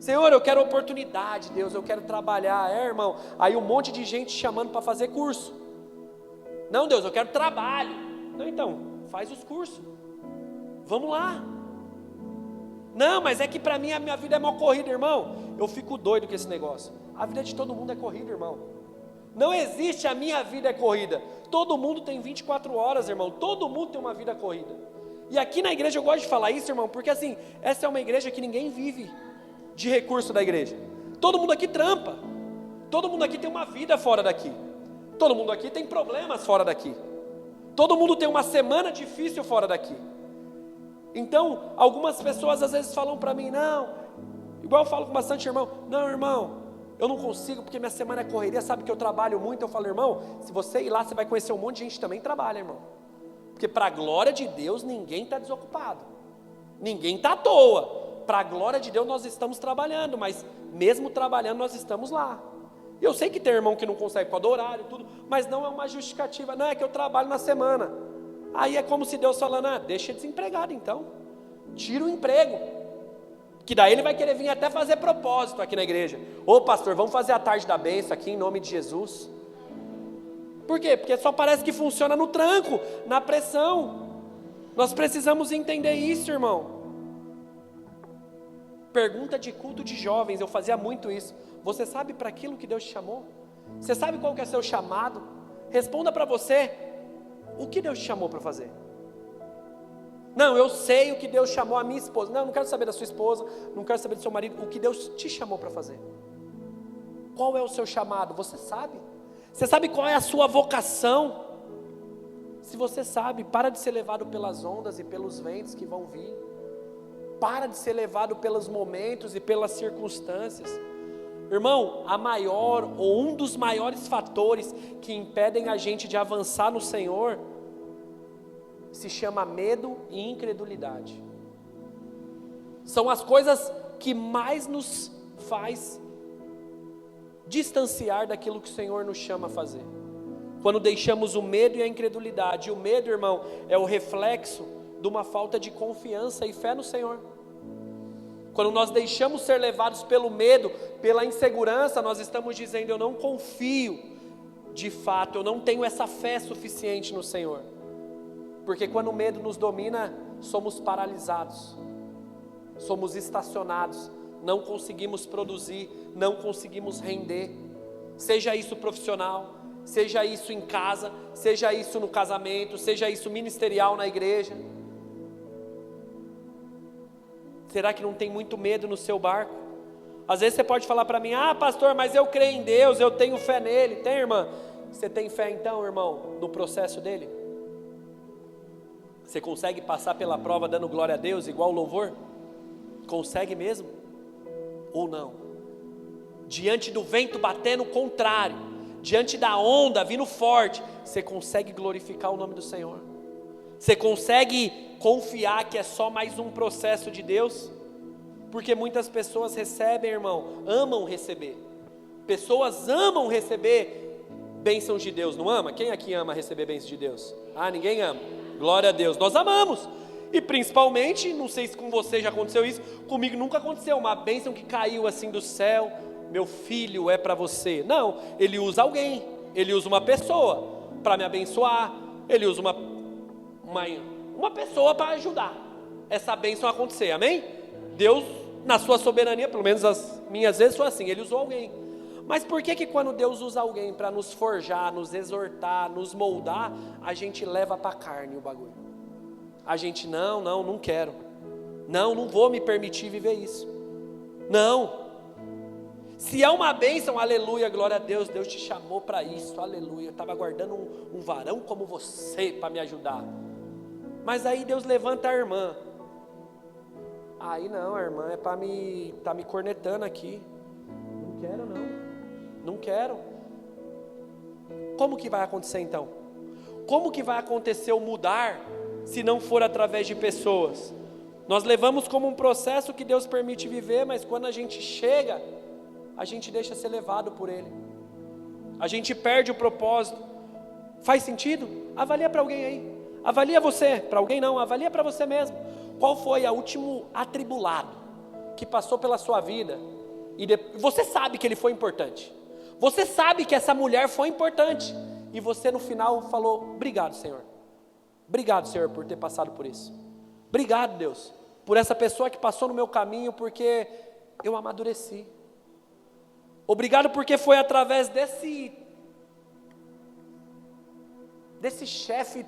Senhor, eu quero oportunidade, Deus, eu quero trabalhar. Irmão, aí um monte de gente chamando para fazer curso. Não Deus, eu quero trabalho. Não, então, faz os cursos, vamos lá. Não, mas é que para mim a minha vida é mal corrida, irmão. Eu fico doido com esse negócio. A vida de todo mundo é corrida, irmão. Não existe a minha vida é corrida. Todo mundo tem 24 horas, irmão. Todo mundo tem uma vida corrida. E aqui na igreja eu gosto de falar isso, irmão, porque assim, essa é uma igreja que ninguém vive de recurso da igreja. Todo mundo aqui trampa. Todo mundo aqui tem uma vida fora daqui. Todo mundo aqui tem problemas fora daqui. Todo mundo tem uma semana difícil fora daqui. Então, algumas pessoas às vezes falam para mim: não, igual eu falo com bastante irmão: não irmão, eu não consigo porque minha semana é correria, sabe que eu trabalho muito. Eu falo: irmão, se você ir lá, você vai conhecer um monte de gente que também trabalha, irmão. Porque para a glória de Deus, ninguém está desocupado. Ninguém está à toa. Para a glória de Deus nós estamos trabalhando, mas mesmo trabalhando nós estamos lá. Eu sei que tem irmão que não consegue por causa do horário, tudo, mas não é uma justificativa. Não, é que eu trabalho na semana. Aí é como se Deus falando: ah, deixa desempregado então, tira o emprego, que daí ele vai querer vir até fazer propósito aqui na igreja. Ô pastor, vamos fazer a tarde da bênção aqui em nome de Jesus. Por quê? Porque só parece que funciona no tranco, na pressão. Nós precisamos entender isso, irmão. Pergunta de culto de jovens, eu fazia muito isso: você sabe para aquilo que Deus te chamou? Você sabe qual que é seu chamado? Responda para você: o que Deus te chamou para fazer? Não, eu sei o que Deus chamou a minha esposa. Não quero saber da sua esposa, não quero saber do seu marido. O que Deus te chamou para fazer? Qual é o seu chamado? Você sabe? Você sabe qual é a sua vocação? Se você sabe, para de ser levado pelas ondas e pelos ventos que vão vir. Para de ser levado pelos momentos e pelas circunstâncias. Irmão, a maior ou um dos maiores fatores que impedem a gente de avançar no Senhor se chama medo e incredulidade. São as coisas que mais nos faz distanciar daquilo que o Senhor nos chama a fazer. Quando deixamos o medo e a incredulidade. E o medo, irmão, é o reflexo de uma falta de confiança e fé no Senhor. Quando nós deixamos ser levados pelo medo, pela insegurança, nós estamos dizendo: eu não confio de fato, eu não tenho essa fé suficiente no Senhor. Porque quando o medo nos domina, somos paralisados, somos estacionados, não conseguimos produzir, não conseguimos render, seja isso profissional, seja isso em casa, seja isso no casamento, seja isso ministerial na igreja. Será que não tem muito medo no seu barco? Às vezes você pode falar para mim: ah, pastor, mas eu creio em Deus, eu tenho fé nele. Tem, irmã? Você tem fé então, irmão, no processo dele? Você consegue passar pela prova dando glória a Deus, igual o louvor? Consegue mesmo? Ou não? Diante do vento batendo contrário, diante da onda vindo forte, você consegue glorificar o nome do Senhor? Você consegue confiar que é só mais um processo de Deus? Porque muitas pessoas recebem, irmão, amam receber. Pessoas amam receber bênçãos de Deus, não ama? Quem aqui ama receber bênçãos de Deus? Ah, ninguém ama. Glória a Deus, nós amamos. E principalmente, não sei se com você já aconteceu isso, comigo nunca aconteceu, uma bênção que caiu assim do céu: meu filho é para você. Não, ele usa alguém, ele usa uma pessoa para me abençoar, ele usa uma pessoa para ajudar essa bênção a acontecer, amém? Deus, na sua soberania, pelo menos as minhas vezes foi assim, ele usou alguém. Mas por que quando Deus usa alguém para nos forjar, nos exortar, nos moldar, a gente leva para a carne o bagulho? A gente, não quero, não vou me permitir viver isso, não. Se é uma bênção, aleluia, glória a Deus, Deus te chamou para isso, aleluia, eu estava aguardando um varão como você para me ajudar. Mas aí Deus levanta a irmã, aí não, a irmã é para tá me cornetando aqui, não quero. Como que vai acontecer então? Como que vai acontecer o mudar, se não for através de pessoas? Nós levamos como um processo que Deus permite viver, mas quando a gente chega, a gente deixa ser levado por Ele, a gente perde o propósito. Faz sentido? Avalia para alguém aí, avalia você, para alguém não, avalia para você mesmo. Qual foi o último atribulado que passou pela sua vida, e você sabe que ele foi importante, você sabe que essa mulher foi importante, e você no final falou: obrigado Senhor por ter passado por isso, obrigado Deus, por essa pessoa que passou no meu caminho, porque eu amadureci, obrigado porque foi através desse chefe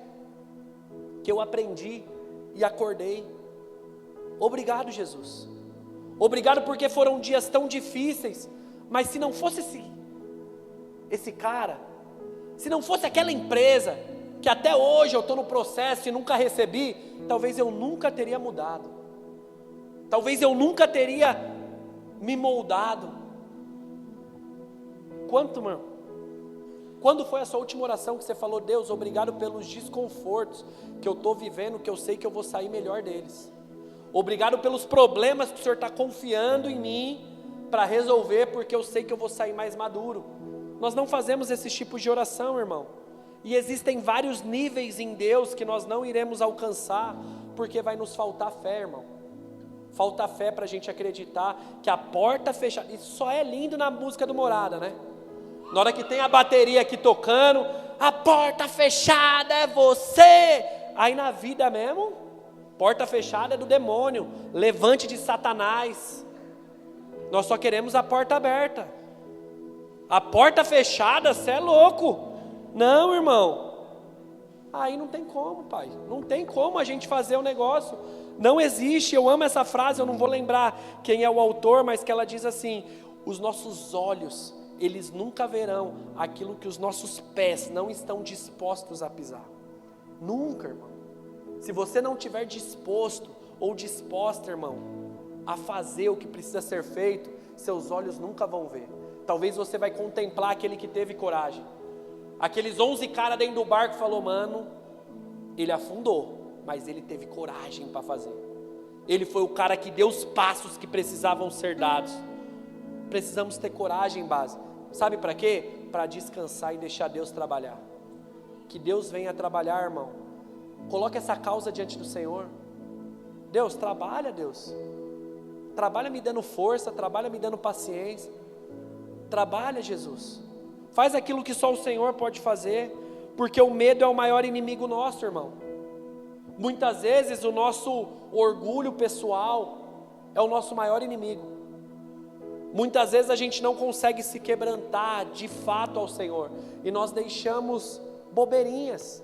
que eu aprendi e acordei. Obrigado Jesus, obrigado porque foram dias tão difíceis, mas se não fosse esse cara, se não fosse aquela empresa, que até hoje eu estou no processo e nunca recebi, talvez eu nunca teria mudado, talvez eu nunca teria me moldado. Quando foi a sua última oração que você falou: Deus, obrigado pelos desconfortos que eu estou vivendo, que eu sei que eu vou sair melhor deles, obrigado pelos problemas que o Senhor está confiando em mim para resolver, porque eu sei que eu vou sair mais maduro. Nós não fazemos esse tipo de oração, irmão, e existem vários níveis em Deus que nós não iremos alcançar, porque vai nos faltar fé, irmão. Falta fé para a gente acreditar que a porta fechada, isso só é lindo na música do Morada, né? Na hora que tem a bateria aqui tocando, a porta fechada é você. Aí na vida mesmo, porta fechada é do demônio, levante de Satanás. Nós só queremos a porta aberta. A porta fechada, você é louco. Não, irmão. Aí não tem como, pai. Não tem como a gente fazer o negócio. Não existe. Eu amo essa frase, eu não vou lembrar quem é o autor, mas que ela diz assim: os nossos olhos, eles nunca verão aquilo que os nossos pés não estão dispostos a pisar. Nunca, irmão. Se você não estiver disposto ou disposta, irmão, a fazer o que precisa ser feito, seus olhos nunca vão ver. Talvez você vai contemplar aquele que teve coragem. Aqueles 11 caras dentro do barco falou: mano, ele afundou, mas ele teve coragem para fazer. Ele foi o cara que deu os passos que precisavam ser dados. Precisamos ter coragem, base. Sabe para quê? Para descansar e deixar Deus trabalhar. Que Deus venha trabalhar, irmão. Coloque essa causa diante do Senhor. Deus, trabalha, Deus. Trabalha me dando força, trabalha me dando paciência. Trabalha, Jesus. Faz aquilo que só o Senhor pode fazer, porque o medo é o maior inimigo nosso, irmão. Muitas vezes o nosso orgulho pessoal é o nosso maior inimigo. Muitas vezes a gente não consegue se quebrantar de fato ao Senhor, e nós deixamos bobeirinhas,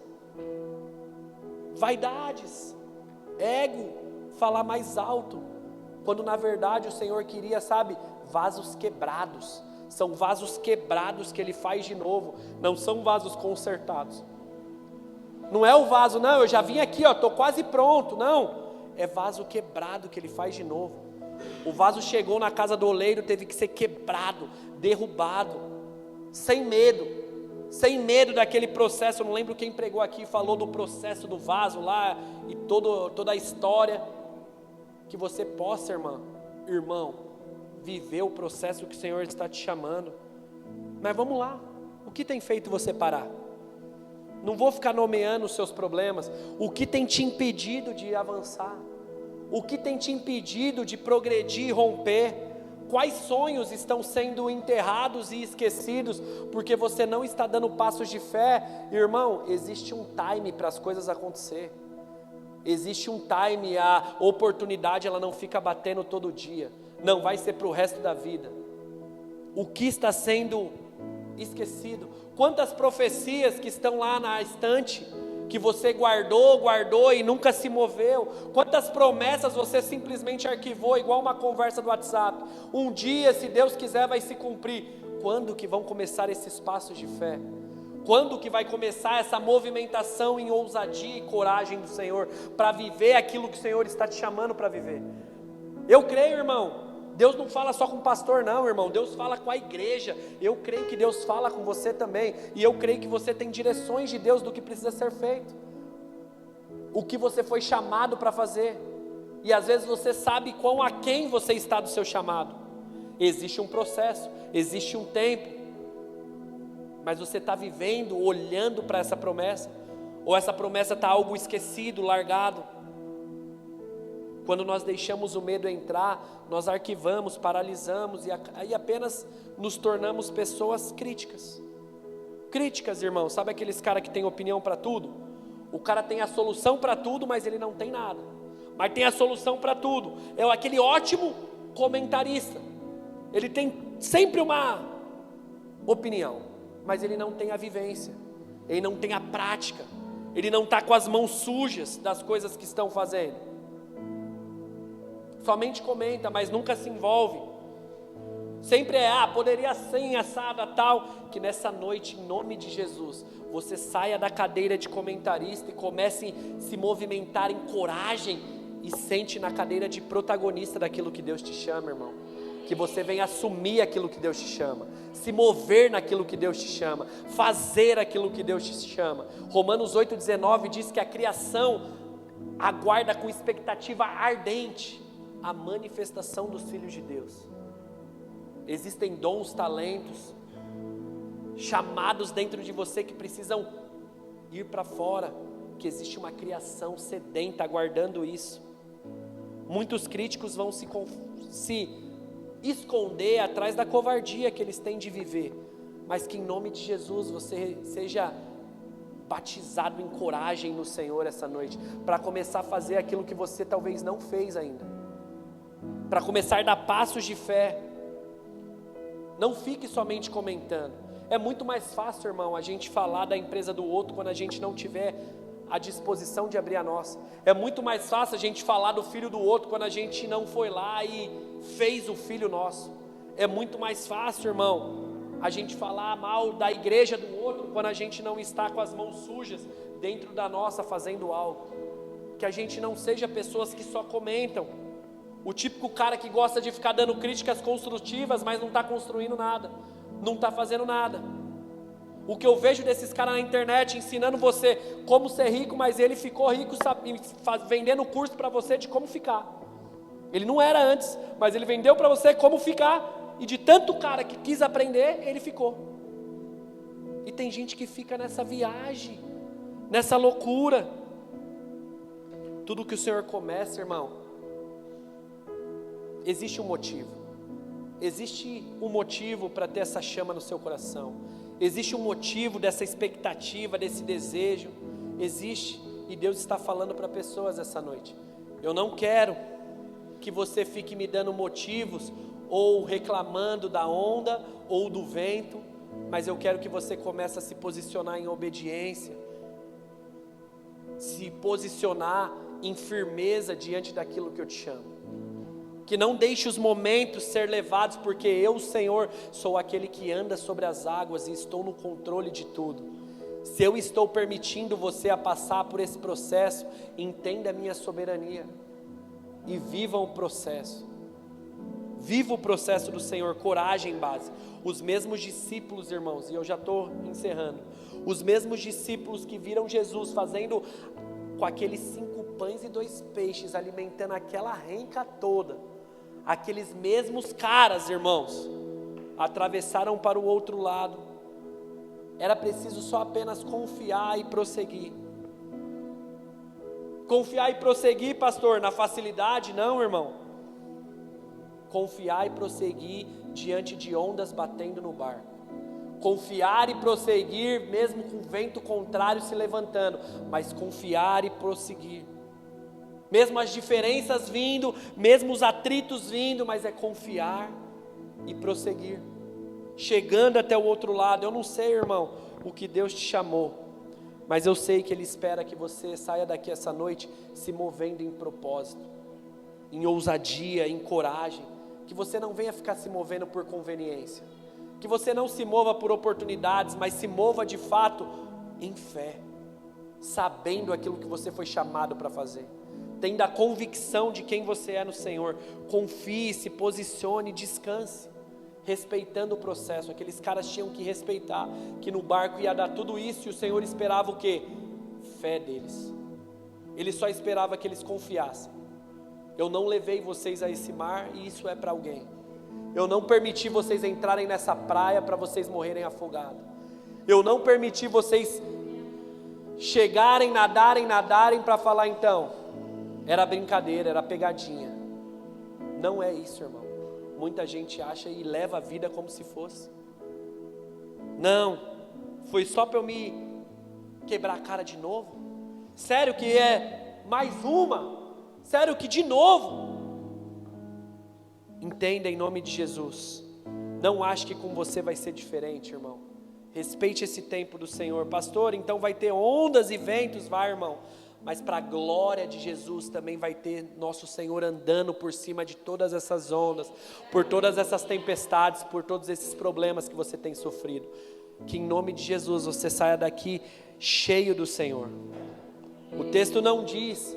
vaidades, ego, falar mais alto, quando na verdade o Senhor queria, sabe, vasos quebrados. São vasos quebrados que Ele faz de novo, não são vasos consertados. Não é o vaso, não, eu já vim aqui, estou quase pronto, não. É vaso quebrado que Ele faz de novo. O vaso chegou na casa do oleiro, teve que ser quebrado, derrubado, sem medo daquele processo. Eu não lembro quem pregou aqui, falou do processo do vaso lá, e toda a história. Que você possa, irmão, viver o processo que o Senhor está te chamando. Mas vamos lá, o que tem feito você parar? Não vou ficar nomeando os seus problemas. O que tem te impedido de avançar? O que tem te impedido de progredir e romper? Quais sonhos estão sendo enterrados e esquecidos porque você não está dando passos de fé? Irmão, existe um time para as coisas acontecer. Existe um time, a oportunidade ela não fica batendo todo dia. Não vai ser para o resto da vida. O que está sendo esquecido? Quantas profecias que estão lá na estante, que você guardou e nunca se moveu? Quantas promessas você simplesmente arquivou, igual uma conversa do WhatsApp? Um dia, se Deus quiser, vai se cumprir. Quando que vão começar esses passos de fé? Quando que vai começar essa movimentação em ousadia e coragem do Senhor, para viver aquilo que o Senhor está te chamando para viver? Eu creio, irmão, Deus não fala só com o pastor não, irmão, Deus fala com a igreja. Eu creio que Deus fala com você também, e eu creio que você tem direções de Deus do que precisa ser feito, o que você foi chamado para fazer, e às vezes você sabe quão aquém você está do seu chamado. Existe um processo, existe um tempo, mas você está vivendo, olhando para essa promessa, ou essa promessa está algo esquecido, largado? Quando nós deixamos o medo entrar, nós arquivamos, paralisamos, e aí apenas nos tornamos pessoas críticas. Críticas, irmão, sabe aqueles caras que têm opinião para tudo? O cara tem a solução para tudo, mas ele não tem nada. Mas tem a solução para tudo. É aquele ótimo comentarista. Ele tem sempre uma opinião, mas ele não tem a vivência, ele não tem a prática, ele não está com as mãos sujas das coisas que estão fazendo. Somente comenta, mas nunca se envolve. Sempre poderia ser assada tal. Que nessa noite, em nome de Jesus, você saia da cadeira de comentarista e comece a se movimentar em coragem e sente na cadeira de protagonista daquilo que Deus te chama, irmão. Que você venha assumir aquilo que Deus te chama, se mover naquilo que Deus te chama, fazer aquilo que Deus te chama. Romanos 8,19 diz que a criação aguarda com expectativa ardente a manifestação dos filhos de Deus. Existem dons, talentos, chamados dentro de você que precisam ir para fora, que existe uma criação sedenta aguardando isso. Muitos críticos vão se esconder atrás da covardia que eles têm de viver, mas que em nome de Jesus você seja batizado em coragem no Senhor essa noite, para começar a fazer aquilo que você talvez não fez ainda, para começar a dar passos de fé. Não fique somente comentando. É muito mais fácil, irmão, a gente falar da empresa do outro quando a gente não tiver a disposição de abrir a nossa. É muito mais fácil a gente falar do filho do outro quando a gente não foi lá e fez o filho nosso. É muito mais fácil, irmão, a gente falar mal da igreja do outro quando a gente não está com as mãos sujas dentro da nossa fazendo algo. Que a gente não seja pessoas que só comentam. O típico cara que gosta de ficar dando críticas construtivas, mas não está construindo nada, não está fazendo nada. O que eu vejo desses caras na internet ensinando você como ser rico, mas ele ficou rico vendendo curso para você de como ficar. Ele não era antes, mas ele vendeu para você como ficar, e de tanto cara que quis aprender, ele ficou. E tem gente que fica nessa viagem, nessa loucura. Tudo que o Senhor começa, irmão, existe um motivo. Existe um motivo para ter essa chama no seu coração. Existe um motivo dessa expectativa, desse desejo. Existe, e Deus está falando para pessoas essa noite. Eu não quero que você fique me dando motivos, ou reclamando da onda, ou do vento, mas eu quero que você comece a se posicionar em obediência, se posicionar em firmeza diante daquilo que eu te chamo. Que não deixe os momentos ser levados, porque eu, Senhor, sou aquele que anda sobre as águas e estou no controle de tudo. Se eu estou permitindo você a passar por esse processo, entenda a minha soberania e viva o processo. Viva o processo do Senhor, coragem base. Os mesmos discípulos, irmãos, e eu já estou encerrando, os mesmos discípulos que viram Jesus fazendo com aqueles 5 pães e 2 peixes, alimentando aquela renca toda, aqueles mesmos caras, irmãos, atravessaram para o outro lado. Era preciso só apenas confiar e prosseguir. Confiar e prosseguir, pastor, na facilidade? Não, irmão. Confiar e prosseguir diante de ondas batendo no barco. Confiar e prosseguir mesmo com o vento contrário se levantando, mas confiar e prosseguir. Mesmo as diferenças vindo, mesmo os atritos vindo, mas é confiar e prosseguir. Chegando até o outro lado. Eu não sei, irmão, o que Deus te chamou, mas eu sei que Ele espera que você saia daqui essa noite se movendo em propósito, em ousadia, em coragem. Que você não venha ficar se movendo por conveniência. Que você não se mova por oportunidades, mas se mova de fato em fé, sabendo aquilo que você foi chamado para fazer. Tendo a convicção de quem você é no Senhor. Confie, se posicione, descanse, respeitando o processo. Aqueles caras tinham que respeitar que no barco ia dar tudo isso, e o Senhor esperava o quê? Fé deles. Ele só esperava que eles confiassem. Eu não levei vocês a esse mar, e isso é para alguém. Eu não permiti vocês entrarem nessa praia para vocês morrerem afogados. Eu não permiti vocês chegarem, nadarem para falar então, era brincadeira, era pegadinha. Não é isso, irmão. Muita gente acha e leva a vida como se fosse. Não, foi só para eu me quebrar a cara de novo? Sério que é mais uma? Sério que de novo? Entenda em nome de Jesus. Não ache que com você vai ser diferente, irmão. Respeite esse tempo do Senhor. Pastor, então vai ter ondas e ventos? Vai, irmão. Mas para a glória de Jesus também vai ter nosso Senhor andando por cima de todas essas ondas, por todas essas tempestades, por todos esses problemas que você tem sofrido. Que em nome de Jesus você saia daqui cheio do Senhor. O texto não diz,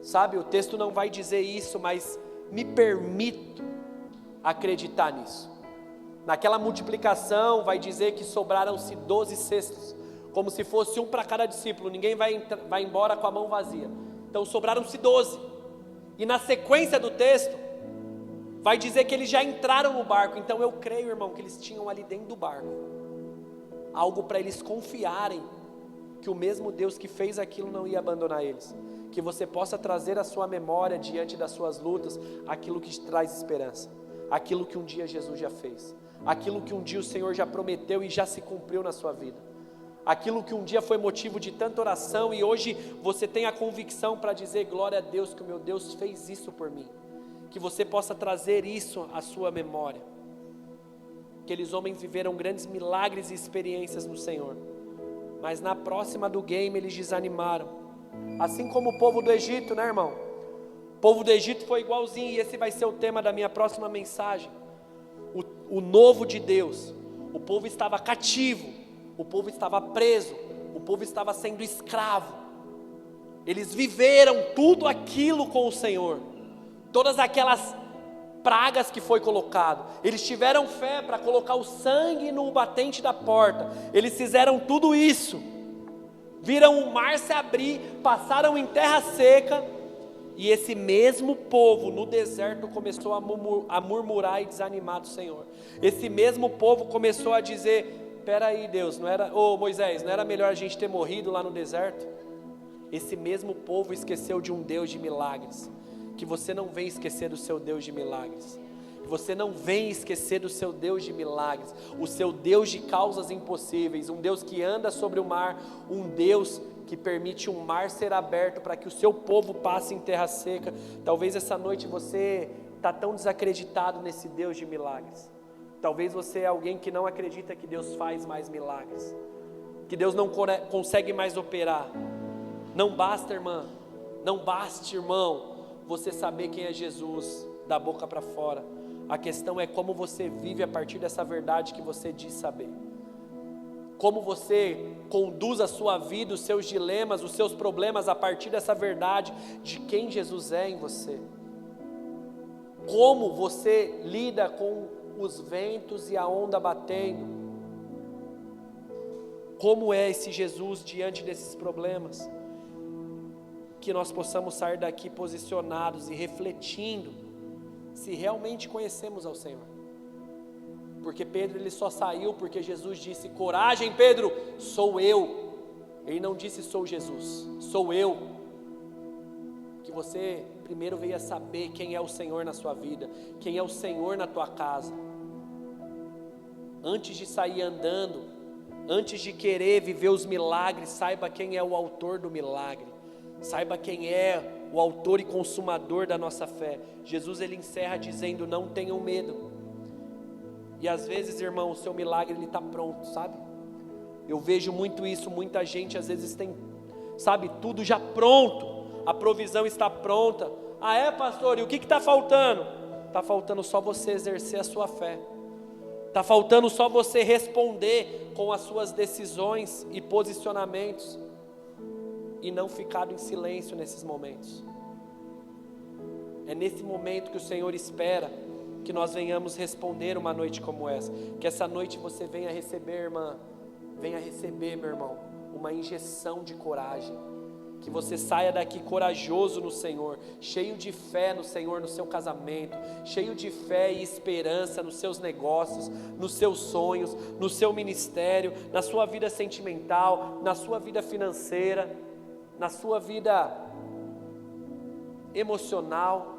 sabe, o texto não vai dizer isso, mas me permito acreditar nisso. Naquela multiplicação vai dizer que sobraram-se 12 cestos, como se fosse um para cada discípulo. Ninguém vai embora com a mão vazia. Então sobraram-se 12. E na sequência do texto vai dizer que eles já entraram no barco. Então eu creio, irmão, que eles tinham ali dentro do barco algo para eles confiarem que o mesmo Deus que fez aquilo não ia abandonar eles. Que você possa trazer à sua memória, diante das suas lutas, aquilo que te traz esperança, aquilo que um dia Jesus já fez, aquilo que um dia o Senhor já prometeu e já se cumpriu na sua vida, aquilo que um dia foi motivo de tanta oração e hoje você tem a convicção para dizer glória a Deus, que o meu Deus fez isso por mim. Que você possa trazer isso à sua memória. Aqueles homens viveram grandes milagres e experiências no Senhor, mas na próxima do game eles desanimaram, assim como o povo do Egito, né, irmão? O povo do Egito foi igualzinho, e esse vai ser o tema da minha próxima mensagem. O novo de Deus. O povo estava cativo, o povo estava preso, o povo estava sendo escravo. Eles viveram tudo aquilo com o Senhor, todas aquelas pragas que foi colocado. Eles tiveram fé para colocar o sangue no batente da porta. Eles fizeram tudo isso. Viram o mar se abrir, passaram em terra seca. E esse mesmo povo no deserto começou a murmurar e desanimar do Senhor. Esse mesmo povo começou a dizer: peraí, Deus, Moisés, não era melhor a gente ter morrido lá no deserto? Esse mesmo povo esqueceu de um Deus de milagres. Que você não vem esquecer do seu Deus de milagres. Que você não vem esquecer do seu Deus de milagres. O seu Deus de causas impossíveis. Um Deus que anda sobre o mar. Um Deus que permite um mar ser aberto para que o seu povo passe em terra seca. Talvez essa noite você está tão desacreditado nesse Deus de milagres. Talvez você é alguém que não acredita que Deus faz mais milagres. Que Deus não consegue mais operar. Não basta, irmã, não baste, irmão, você saber quem é Jesus da boca para fora. A questão é como você vive a partir dessa verdade que você diz saber. Como você conduz a sua vida, os seus dilemas, os seus problemas a partir dessa verdade de quem Jesus é em você. Como você lida com os ventos e a onda batendo. Como é esse Jesus diante desses problemas? Que nós possamos sair daqui posicionados e refletindo se realmente conhecemos ao Senhor. Porque Pedro, ele só saiu porque Jesus disse: coragem, Pedro, sou eu. Ele não disse sou Jesus, sou eu. Que você primeiro venha saber quem é o Senhor na sua vida, quem é o Senhor na tua casa. Antes de sair andando, antes de querer viver os milagres, saiba quem é o autor do milagre. Saiba quem é o autor e consumador da nossa fé. Jesus, ele encerra dizendo: não tenham medo. E às vezes, irmão, o seu milagre ele está pronto, sabe? Eu vejo muito isso, muita gente às vezes tem, sabe, tudo já pronto. A provisão está pronta. Ah é, pastor, e o que está faltando? Está faltando só você exercer a sua fé. Está faltando só você responder com as suas decisões e posicionamentos. E não ficar em silêncio nesses momentos. É nesse momento que o Senhor espera que nós venhamos responder uma noite como essa. Que essa noite você venha receber, irmã, venha receber, meu irmão, uma injeção de coragem. Que você saia daqui corajoso no Senhor, cheio de fé no Senhor, no seu casamento, cheio de fé e esperança nos seus negócios, nos seus sonhos, no seu ministério, na sua vida sentimental, na sua vida financeira, na sua vida emocional.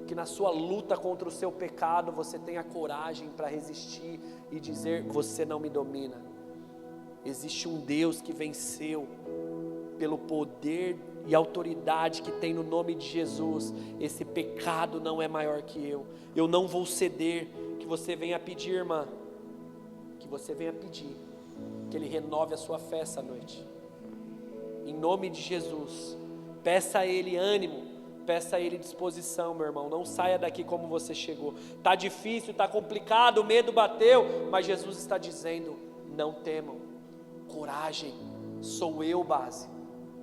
Que na sua luta contra o seu pecado você tenha coragem para resistir e dizer: você não me domina. Existe um Deus que venceu pelo poder e autoridade que tem no nome de Jesus. Esse pecado não é maior que eu não vou ceder. Que você venha pedir, irmã, que você venha pedir que Ele renove a sua fé essa noite, em nome de Jesus. Peça a Ele ânimo, peça a Ele disposição, meu irmão. Não saia daqui como você chegou. Está difícil, está complicado, o medo bateu, mas Jesus está dizendo: não temam, coragem, sou eu base,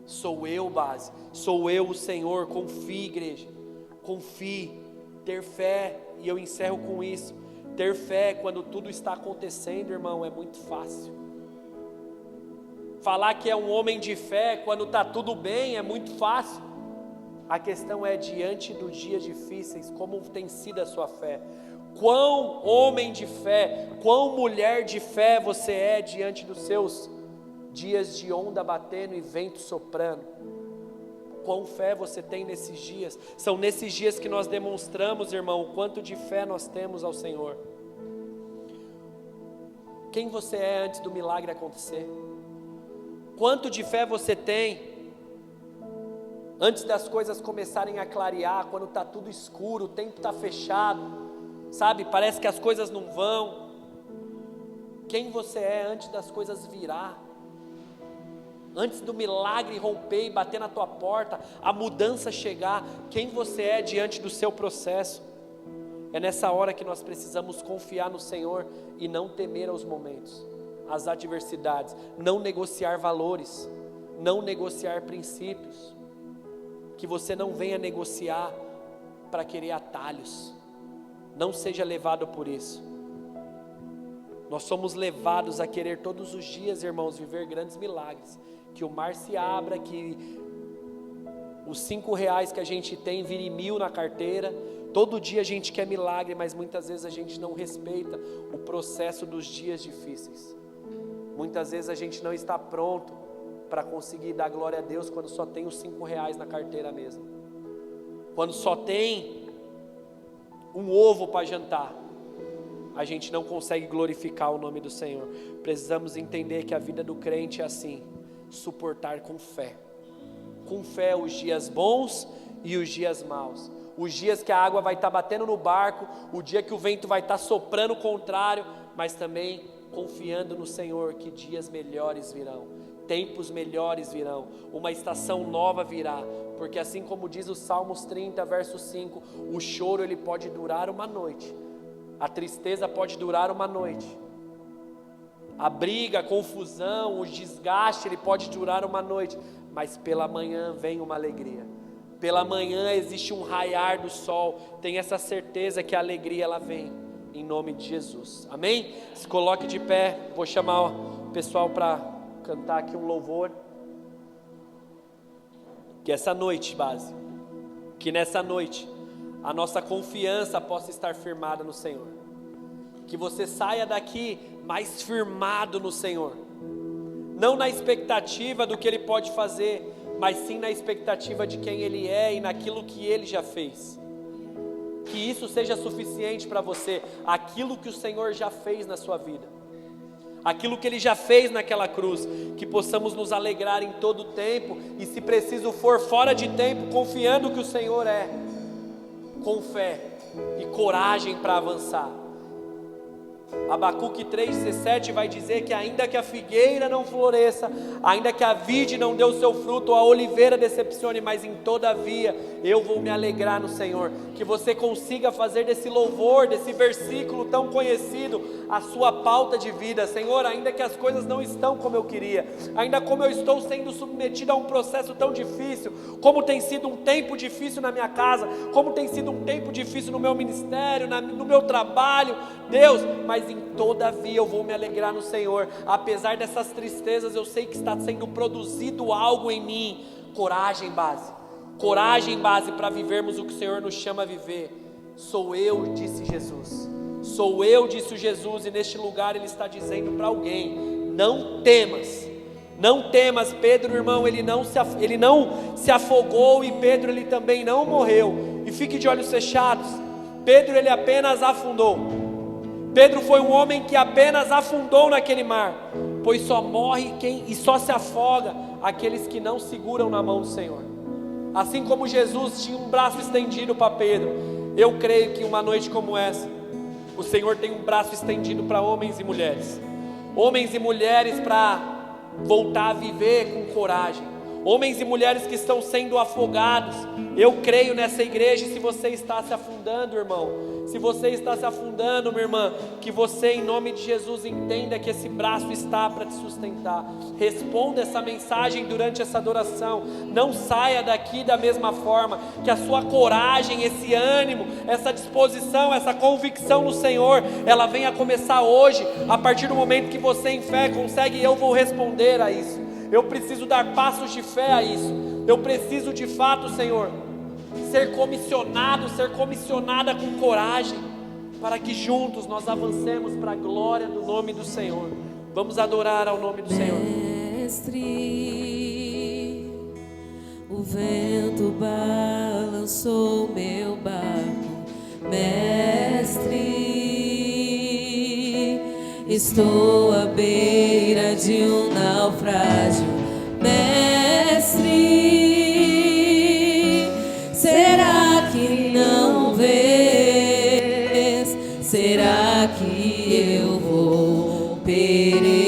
sou eu base, sou eu o Senhor. Confie, igreja, confie, ter fé. E eu encerro com isso: ter fé quando tudo está acontecendo, irmão, é muito fácil. Falar que é um homem de fé quando está tudo bem é muito fácil. A questão é, diante dos dias difíceis, como tem sido a sua fé? Quão homem de fé, quão mulher de fé você é diante dos seus dias de onda batendo e vento soprando? Quão fé você tem nesses dias? São nesses dias que nós demonstramos, irmão, o quanto de fé nós temos ao Senhor. Quem você é antes do milagre acontecer? Quanto de fé você tem antes das coisas começarem a clarear, quando está tudo escuro, o tempo está fechado, sabe, parece que as coisas não vão. Quem você é antes das coisas virar, antes do milagre romper e bater na tua porta, a mudança chegar? Quem você é diante do seu processo? É nessa hora que nós precisamos confiar no Senhor e não temer aos momentos, às adversidades, não negociar valores, não negociar princípios. Que você não venha negociar para querer atalhos. Não seja levado por isso. Nós somos levados a querer todos os dias, irmãos, viver grandes milagres. Que o mar se abra, que os 5 reais que a gente tem vire 1.000 na carteira. Todo dia a gente quer milagre, mas muitas vezes a gente não respeita o processo dos dias difíceis. Muitas vezes a gente não está pronto para conseguir dar glória a Deus quando só tem os 5 reais na carteira mesmo. Quando só tem um ovo para jantar, a gente não consegue glorificar o nome do Senhor. Precisamos entender que a vida do crente é assim, suportar com fé os dias bons e os dias maus, os dias que a água vai estar batendo no barco, o dia que o vento vai estar soprando o contrário, mas também confiando no Senhor que dias melhores virão, tempos melhores virão, uma estação nova virá, porque assim como diz o Salmos 30, verso 5, o choro ele pode durar uma noite, a tristeza pode durar uma noite, a briga, a confusão, o desgaste ele pode durar uma noite, mas pela manhã vem uma alegria, pela manhã existe um raiar do sol, tem essa certeza que a alegria ela vem, em nome de Jesus, amém? Se coloque de pé, vou chamar o pessoal para cantar aqui um louvor, que essa noite, base, que nessa noite, a nossa confiança possa estar firmada no Senhor, que você saia daqui mais firmado no Senhor, não na expectativa do que Ele pode fazer, mas sim na expectativa de quem Ele é e naquilo que Ele já fez, que isso seja suficiente para você, aquilo que o Senhor já fez na sua vida, aquilo que Ele já fez naquela cruz, que possamos nos alegrar em todo o tempo, e se preciso for fora de tempo, confiando que o Senhor é, com fé e coragem para avançar. Abacuque 3,17 vai dizer que ainda que a figueira não floresça, ainda que a vide não dê o seu fruto, ou a oliveira decepcione, mas em todavia eu vou me alegrar no Senhor. Que você consiga fazer desse louvor, desse versículo tão conhecido, a sua pauta de vida. Senhor, ainda que as coisas não estão como eu queria, ainda como eu estou sendo submetido a um processo tão difícil, como tem sido um tempo difícil na minha casa, como tem sido um tempo difícil no meu ministério, no meu trabalho, Deus, mas em todavia eu vou me alegrar no Senhor, apesar dessas tristezas eu sei que está sendo produzido algo em mim. Coragem base para vivermos o que o Senhor nos chama a viver. Sou eu, disse Jesus, sou eu, disse o Jesus, e neste lugar Ele está dizendo para alguém, não temas, Pedro irmão, ele não se afogou, e Pedro ele também não morreu, e fique de olhos fechados, Pedro ele apenas afundou, Pedro foi um homem que apenas afundou naquele mar, pois só morre e só se afoga aqueles que não seguram na mão do Senhor. Assim como Jesus tinha um braço estendido para Pedro, eu creio que uma noite como essa, o Senhor tem um braço estendido para homens e mulheres para voltar a viver com coragem, homens e mulheres que estão sendo afogados. Eu creio nessa igreja. E se você está se afundando, irmão, se você está se afundando, minha irmã, que você em nome de Jesus entenda que esse braço está para te sustentar. Responda essa mensagem durante essa adoração, não saia daqui da mesma forma, que a sua coragem, esse ânimo, essa disposição, essa convicção no Senhor, ela venha começar hoje, a partir do momento que você em fé consegue, eu vou responder a isso, eu preciso dar passos de fé a isso, eu preciso de fato, Senhor, ser comissionada com coragem, para que juntos nós avancemos para a glória do nome do Senhor. Vamos adorar ao nome do Senhor. Mestre, o vento balançou meu barco. Mestre, estou à beira de um naufrágio. Mestre, será que não vês? Será que eu vou perecer?